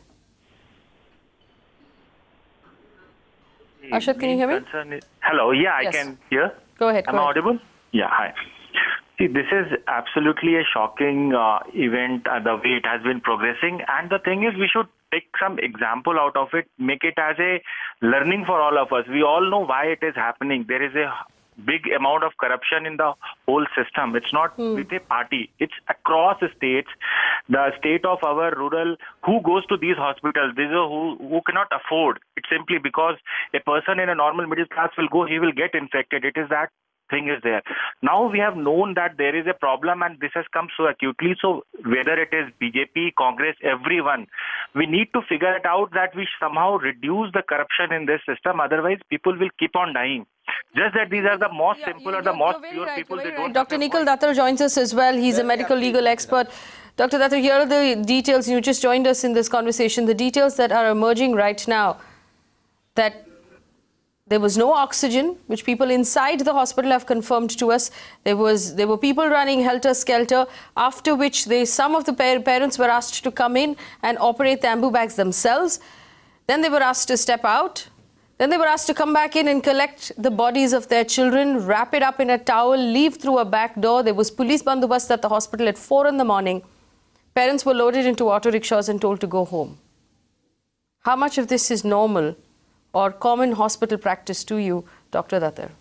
Arshad, can you hear me? Hello, yeah, Yes. I can hear. Go ahead. Am I audible? Yeah, hi. See, this is absolutely a shocking event, the way it has been progressing. And the thing is, we should take some example out of it, make it as a learning for all of us. We all know why it is happening. There is a big amount of corruption in the whole system. It's not with a party. It's across the states. The state of our rural, who goes to these hospitals? These are who cannot afford. It's simply because a person in a normal middle class will go, he will get infected. It is that thing is there. Now we have known that there is a problem, and this has come so acutely. So whether it is BJP, Congress, everyone, we need to figure it out that we somehow reduce the corruption in this system. Otherwise, people will keep on dying. Just that these are the most simple or the most pure people. They don't. Dr. Nikhil Dattar joins us as well. He's a medical legal expert. Dr. Dattar, here are the details. You just joined us in this conversation. The details that are emerging right now, that there was no oxygen, which people inside the hospital have confirmed to us. There were people running helter-skelter, after which some of the parents were asked to come in and operate the ambu bags themselves. Then they were asked to step out. Then they were asked to come back in and collect the bodies of their children, wrap it up in a towel, leave through a back door. There was police bandobast at the hospital at 4 in the morning. Parents were loaded into auto rickshaws and told to go home. How much of this is normal or common hospital practice to you, Dr. Dattar?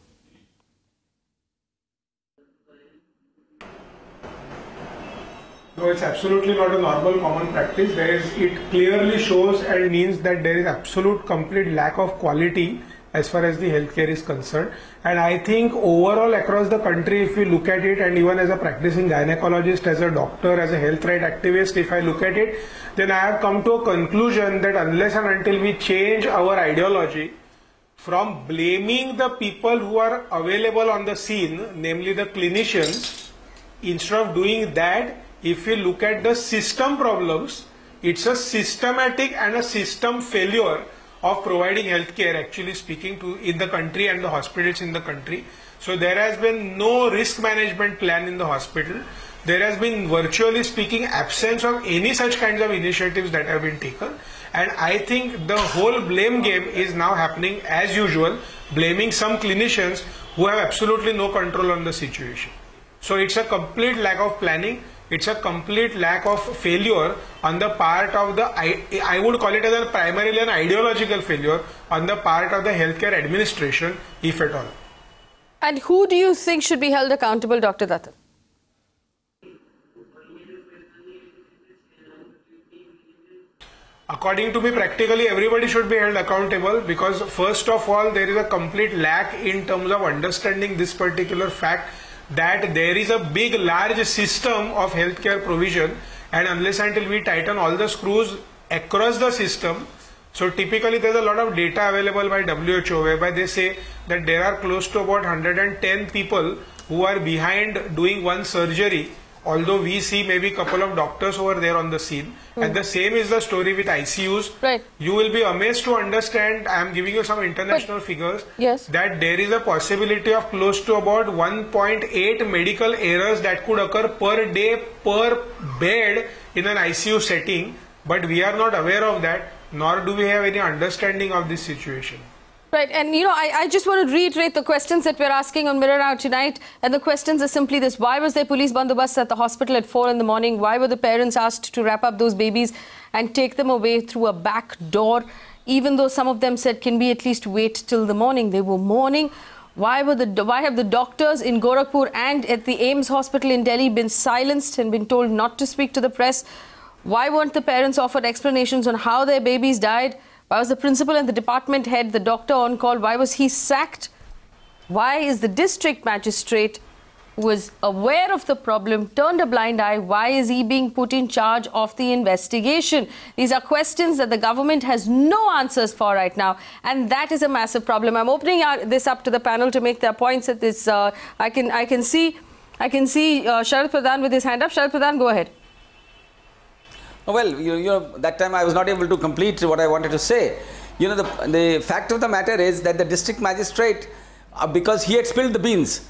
No, it's absolutely not a normal common practice. It clearly shows and means that there is absolute complete lack of quality as far as the healthcare is concerned. And I think overall across the country, if we look at it, and even as a practicing gynecologist, as a doctor, as a health right activist, if I look at it, then I have come to a conclusion that unless and until we change our ideology from blaming the people who are available on the scene, namely the clinicians, instead of doing that, if we look at the system problems, it's a systematic and a system failure of providing healthcare, actually speaking, in the country and the hospitals in the country. So there has been no risk management plan in the hospital. There has been, virtually speaking, absence of any such kinds of initiatives that have been taken. And I think the whole blame game is now happening as usual, blaming some clinicians who have absolutely no control on the situation. So it's a complete lack of planning. It's a complete lack of failure on the part of the, I would call it as a primarily an ideological failure on the part of the healthcare administration, if at all. And who do you think should be held accountable, Dr. Dattar? According to me, practically everybody should be held accountable, because first of all, there is a complete lack in terms of understanding this particular fact, that there is a big large system of healthcare provision, and unless until we tighten all the screws across the system. So typically there is a lot of data available by WHO, whereby they say that there are close to about 110 people who are behind doing one surgery, although we see maybe a couple of doctors over there on the scene. And the same is the story with ICUs. Right. You will be amazed to understand, I am giving you some international figures, that there is a possibility of close to about 1.8 medical errors that could occur per day per bed in an ICU setting. But we are not aware of that, nor do we have any understanding of this situation. Right, and you know, I just want to reiterate the questions that we're asking on Mirror Now tonight, and the questions are simply this: why was there police bandobast at the hospital at 4 in the morning? Why were the parents asked to wrap up those babies and take them away through a back door, even though some of them said, can we at least wait till the morning? They were mourning. Why have the doctors in Gorakhpur and at the AIIMS hospital in Delhi been silenced and been told not to speak to the press? Why weren't the parents offered explanations on how their babies died? Why was the principal and the department head, the doctor on call, why was he sacked? Why is the district magistrate, who was aware of the problem, turned a blind eye? Why is he being put in charge of the investigation? These are questions that the government has no answers for right now, and that is a massive problem. I'm opening this up to the panel to make their points at this. I can see Sharad Pradhan with his hand up. Sharad Pradhan, go ahead. Well, you know, that time I was not able to complete what I wanted to say. You know, the fact of the matter is that the district magistrate, because he had spilled the beans,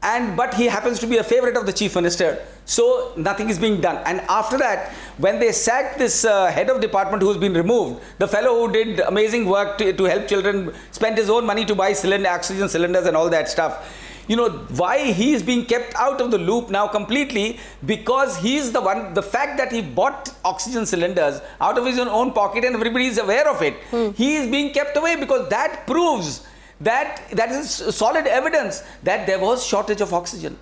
but he happens to be a favorite of the chief minister, so nothing is being done. And after that, when they sacked this head of department who's been removed, the fellow who did amazing work to help children, spent his own money to buy oxygen cylinders and all that stuff. You know, why he is being kept out of the loop now completely? Because he's the one, the fact that he bought oxygen cylinders out of his own pocket and everybody is aware of it. He is being kept away because that proves that is solid evidence that there was shortage of oxygen.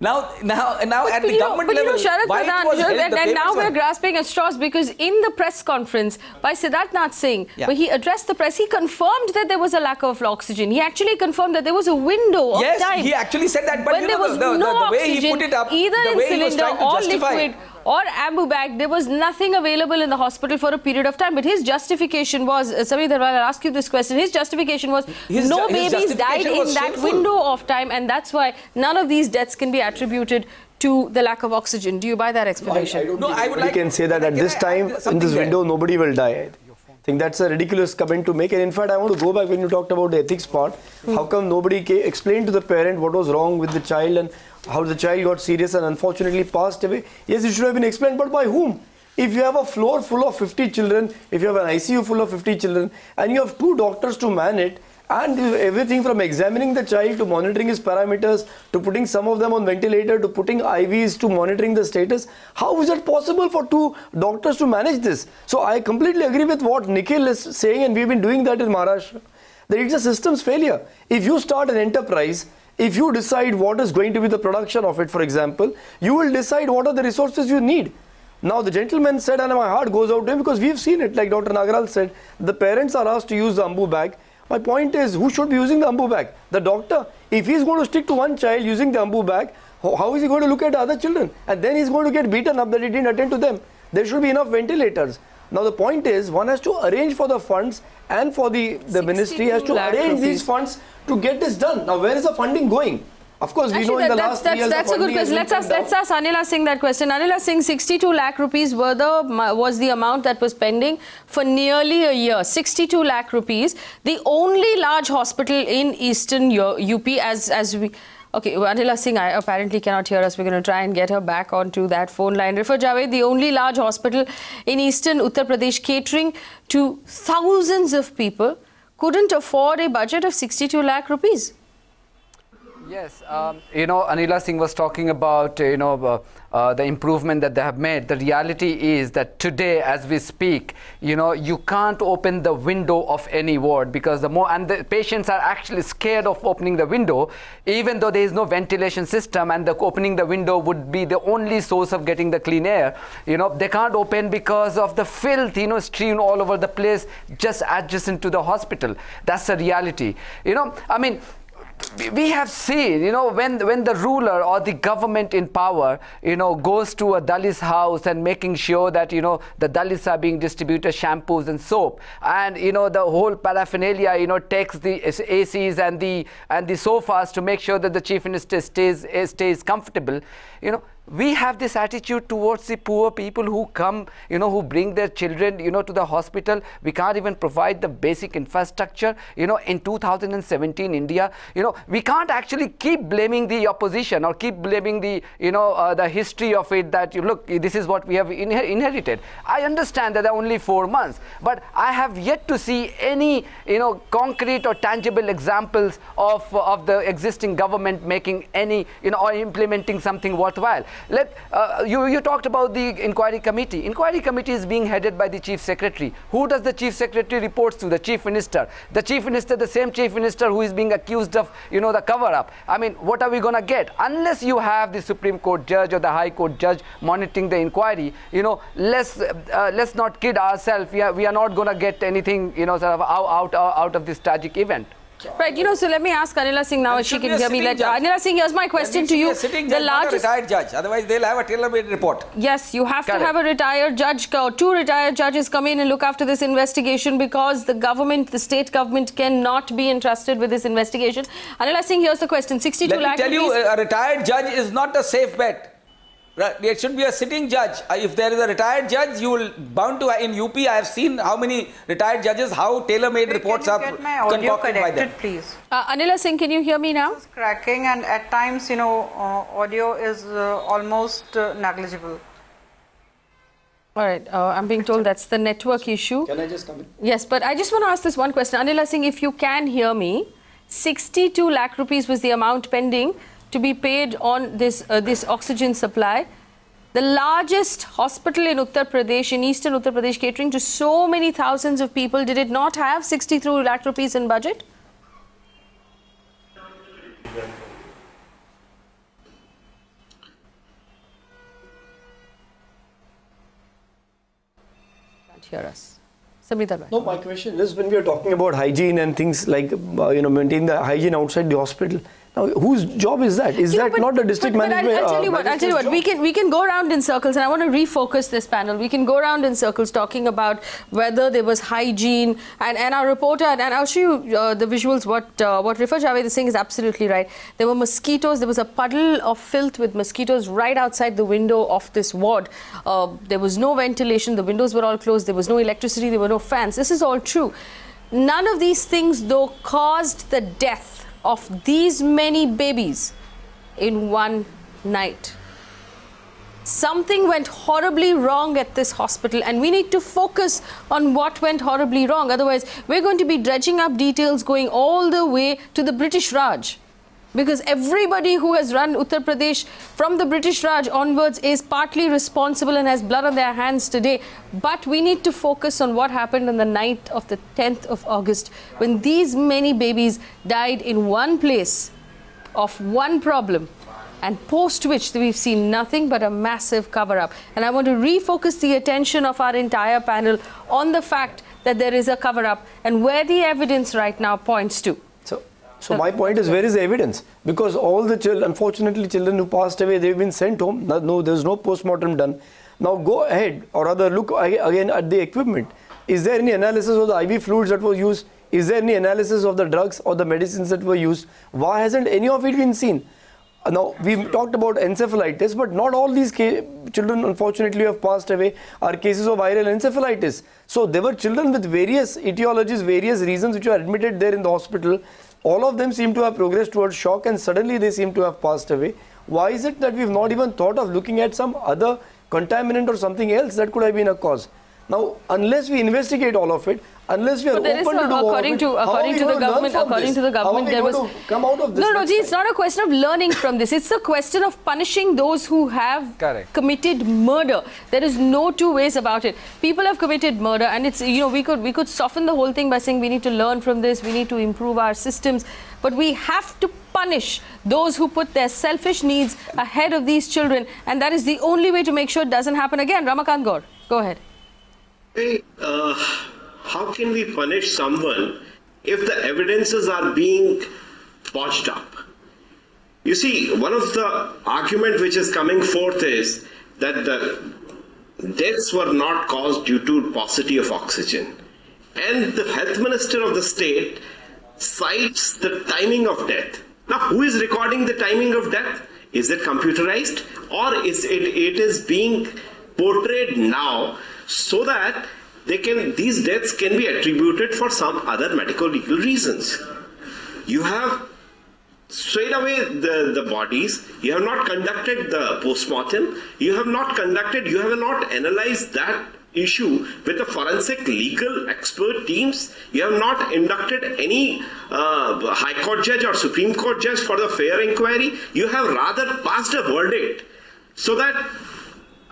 Now at the government level, Sharad Pradhan, and now we're grasping at straws, because in the press conference by Siddharth Singh, where he addressed the press, he confirmed that there was a lack of oxygen. He actually confirmed that there was a window of time. Yes, he actually said that, but when there was no the way oxygen, he put it up, either in cylinder or liquid, or ambu bag. There was nothing available in the hospital for a period of time. But his justification was, Samhita Rai, I'll ask you this question. His justification was no babies died in that window of time, and that's why none of these deaths can be attributed to the lack of oxygen. Do you buy that explanation? No, I would like can say that at this time, in this window, nobody will die. I think that's a ridiculous comment to make. And in fact, I want to go back when you talked about the ethics part. How come nobody explained to the parent what was wrong with the child and how the child got serious and unfortunately passed away? Yes, it should have been explained, but by whom? If you have a floor full of 50 children, if you have an ICU full of 50 children, and you have 2 doctors to man it, and everything from examining the child to monitoring his parameters, to putting some of them on ventilator, to putting IVs, to monitoring the status, how is it possible for 2 doctors to manage this? So I completely agree with what Nikhil is saying, and we've been doing that in Maharashtra, that it's a systems failure. If you start an enterprise, if you decide what is going to be the production of it, for example, you will decide what are the resources you need. Now the gentleman said, and my heart goes out to him because we've seen it, like Dr. Nagral said, the parents are asked to use the ambu bag. My point is, who should be using the ambu bag? The doctor. If he's going to stick to one child using the ambu bag, how is he going to look at other children? And then he's going to get beaten up that he didn't attend to them. There should be enough ventilators. Now the point is, one has to arrange for the funds, and for the ministry has to arrange these funds to get this done. Now where is the funding going? Of course, we know in the last 3 years that's a good question. Let's ask Anila Singh that question. Anila Singh, 62 lakh rupees was the amount that was pending for nearly a year. 62 lakh rupees. The only large hospital in eastern UP as we... Okay, Anila Singh apparently cannot hear us. We're going to try and get her back onto that phone line. Nifar Jawed, the only large hospital in eastern Uttar Pradesh catering to thousands of people, couldn't afford a budget of 62 lakh rupees. Yes, you know, Anila Singh was talking about, the improvement that they have made. The reality is that today, as we speak, you can't open the window of any ward because the patients are actually scared of opening the window, even though there is no ventilation system, and opening the window would be the only source of getting the clean air. They can't open because of the filth, strewn all over the place, just adjacent to the hospital. That's the reality. I mean, we have seen, when the ruler or the government in power, goes to a Dalit's house and making sure that, the Dalits are being distributed shampoos and soap, and, the whole paraphernalia, takes the ACs and the sofas to make sure that the chief minister stays comfortable, we have this attitude towards the poor people who come, who bring their children, to the hospital. We can't even provide the basic infrastructure. In 2017 India, we can't actually keep blaming the opposition or keep blaming the, the history of it, that look, this is what we have inherited. I understand that there are only 4 months, but I have yet to see any, concrete or tangible examples of the existing government making any, or implementing something worthwhile. You talked about the inquiry committee. Inquiry committee is being headed by the chief secretary. Who does the chief secretary reports to? The chief minister. The chief minister, the same chief minister who is being accused of, the cover-up. I mean, what are we going to get? Unless you have the Supreme Court judge or the High Court judge monitoring the inquiry, let's not kid ourselves. We are not going to get anything, sort of out of this tragic event. Right, so let me ask Anila Singh now if she can hear me. Anila Singh, here's my question to you. The largest retired judge, otherwise they'll have a tailor-made report. Yes, you have to have a retired judge. 2 retired judges come in and look after this investigation because the government, the state government, cannot be entrusted with this investigation. Anila Singh, here's the question. 62 lakh. Let me tell you, a retired judge is not a safe bet. It should be a sitting judge. If there is a retired judge, you will bound to. In UP, I have seen how many retired judges, how tailor-made reports are concocted by them. Please. Anila Singh, can you hear me now? It's cracking, and at times, audio is almost negligible. All right, I'm being told that's the network issue. Can I just come in? Yes, but I just want to ask this one question. Anila Singh, if you can hear me, 62 lakh rupees was the amount pending to be paid on this oxygen supply. The largest hospital in Uttar Pradesh, in eastern Uttar Pradesh, catering to so many thousands of people, did it not have 63 lakh rupees in budget? Can't hear us. Samhita Rai. No, my question is, when we are talking about hygiene and things like, maintain the hygiene outside the hospital, Now, whose job is that? Is that not the district management? I'll tell you what. We can go around in circles, and I want to refocus this panel. We can go around in circles talking about whether there was hygiene, and our reporter, and I'll show you the visuals. What Nifar Jawed is saying is absolutely right. There were mosquitoes. There was a puddle of filth with mosquitoes right outside the window of this ward. There was no ventilation. The windows were all closed. There was no electricity. There were no fans. This is all true. None of these things, though, caused the death of these many babies in one night. Something went horribly wrong at this hospital, and we need to focus on what went horribly wrong. Otherwise, we're going to be dredging up details going all the way to the British Raj. Because everybody who has run Uttar Pradesh from the British Raj onwards is partly responsible and has blood on their hands today. But we need to focus on what happened on the night of the 10th of August, when these many babies died in one place of one problem, and post which we've seen nothing but a massive cover-up. And I want to refocus the attention of our entire panel on the fact that there is a cover-up and where the evidence right now points to. So my point is, where is the evidence? Because all the children, unfortunately, children who passed away, they've been sent home. No, there's no post-mortem done. Now go ahead, or rather look again at the equipment. Is there any analysis of the IV fluids that was used? Is there any analysis of the drugs or the medicines that were used? Why hasn't any of it been seen? Now, we talked about encephalitis, but not all these children, unfortunately, who have passed away are cases of viral encephalitis. So there were children with various etiologies, various reasons which were admitted there in the hospital. All of them seem to have progressed towards shock, and suddenly they seem to have passed away. Why is it that we've not even thought of looking at some other contaminant or something else that could have been a cause? Now, unless we investigate all of it, unless we are open to do all of it, according to the government, there was come out of this. No, it's not a question of learning from this. It's a question of punishing those who have committed murder. There is no two ways about it. People have committed murder, and it's, you know, we could soften the whole thing by saying we need to learn from this, we need to improve our systems, but we have to punish those who put their selfish needs ahead of these children, and that is the only way to make sure it doesn't happen again. Ramakant Gaur, go ahead. Hey, how can we punish someone if the evidences are being botched up? You see, one of the arguments which is coming forth is that the deaths were not caused due to paucity of oxygen. And the health minister of the state cites the timing of death. Now, who is recording the timing of death? Is it computerized, or is it is being portrayed now so that these deaths can be attributed for some other medical legal reasons? You have straight away the bodies, you have not conducted the post-mortem, you have not analyzed that issue with the forensic legal expert teams, you have not inducted any High Court judge or Supreme Court judge for the fair inquiry, you have rather passed a verdict, so that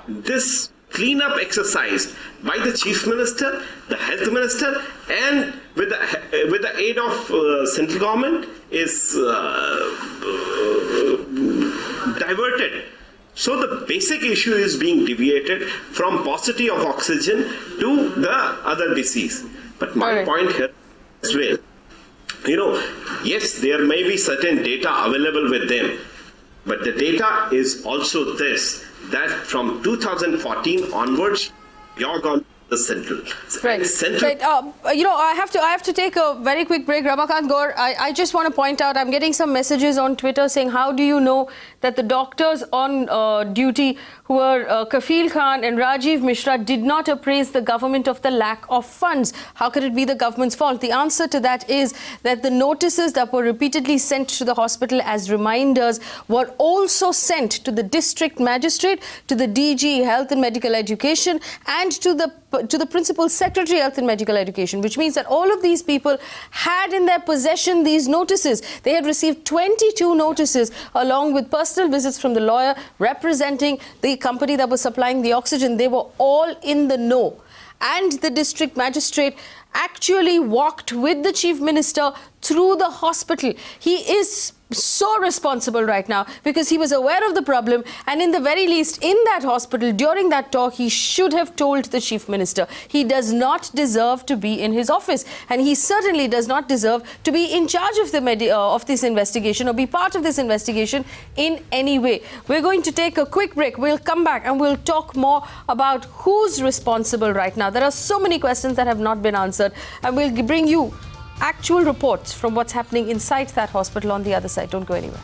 this cleanup exercise by the Chief Minister, the Health Minister, and with the aid of central government is diverted. So the basic issue is being deviated from paucity of oxygen to the other disease. But my point here as well, you know, yes, there may be certain data available with them, but the data is also this, that from 2014 onwards, you're gone to the central. You know, I have to take a very quick break. Ramakant Gaur, I just want to point out, I'm getting some messages on Twitter saying, how do you know that the doctors on duty, who were Kafil Khan and Rajiv Mishra, did not appraise the government of the lack of funds? How could it be the government's fault? The answer to that is that the notices that were repeatedly sent to the hospital as reminders were also sent to the district magistrate, to the DG Health and Medical Education, and to the Principal Secretary Health and Medical Education, which means that all of these people had in their possession these notices. They had received 22 notices along with personal visits from the lawyer representing the company that was supplying the oxygen. They were all in the know. And the district magistrate actually walked with the Chief Minister through the hospital. He is so responsible right now because he was aware of the problem, and in the very least in that hospital during that talk he should have told the Chief Minister. He does not deserve to be in his office, and he certainly does not deserve to be in charge of this investigation or be part of this investigation in any way. We're going to take a quick break. We'll come back and we'll talk more about who's responsible right now. There are so many questions that have not been answered, and we'll bring you actual reports from what's happening inside that hospital on the other side. Don't go anywhere.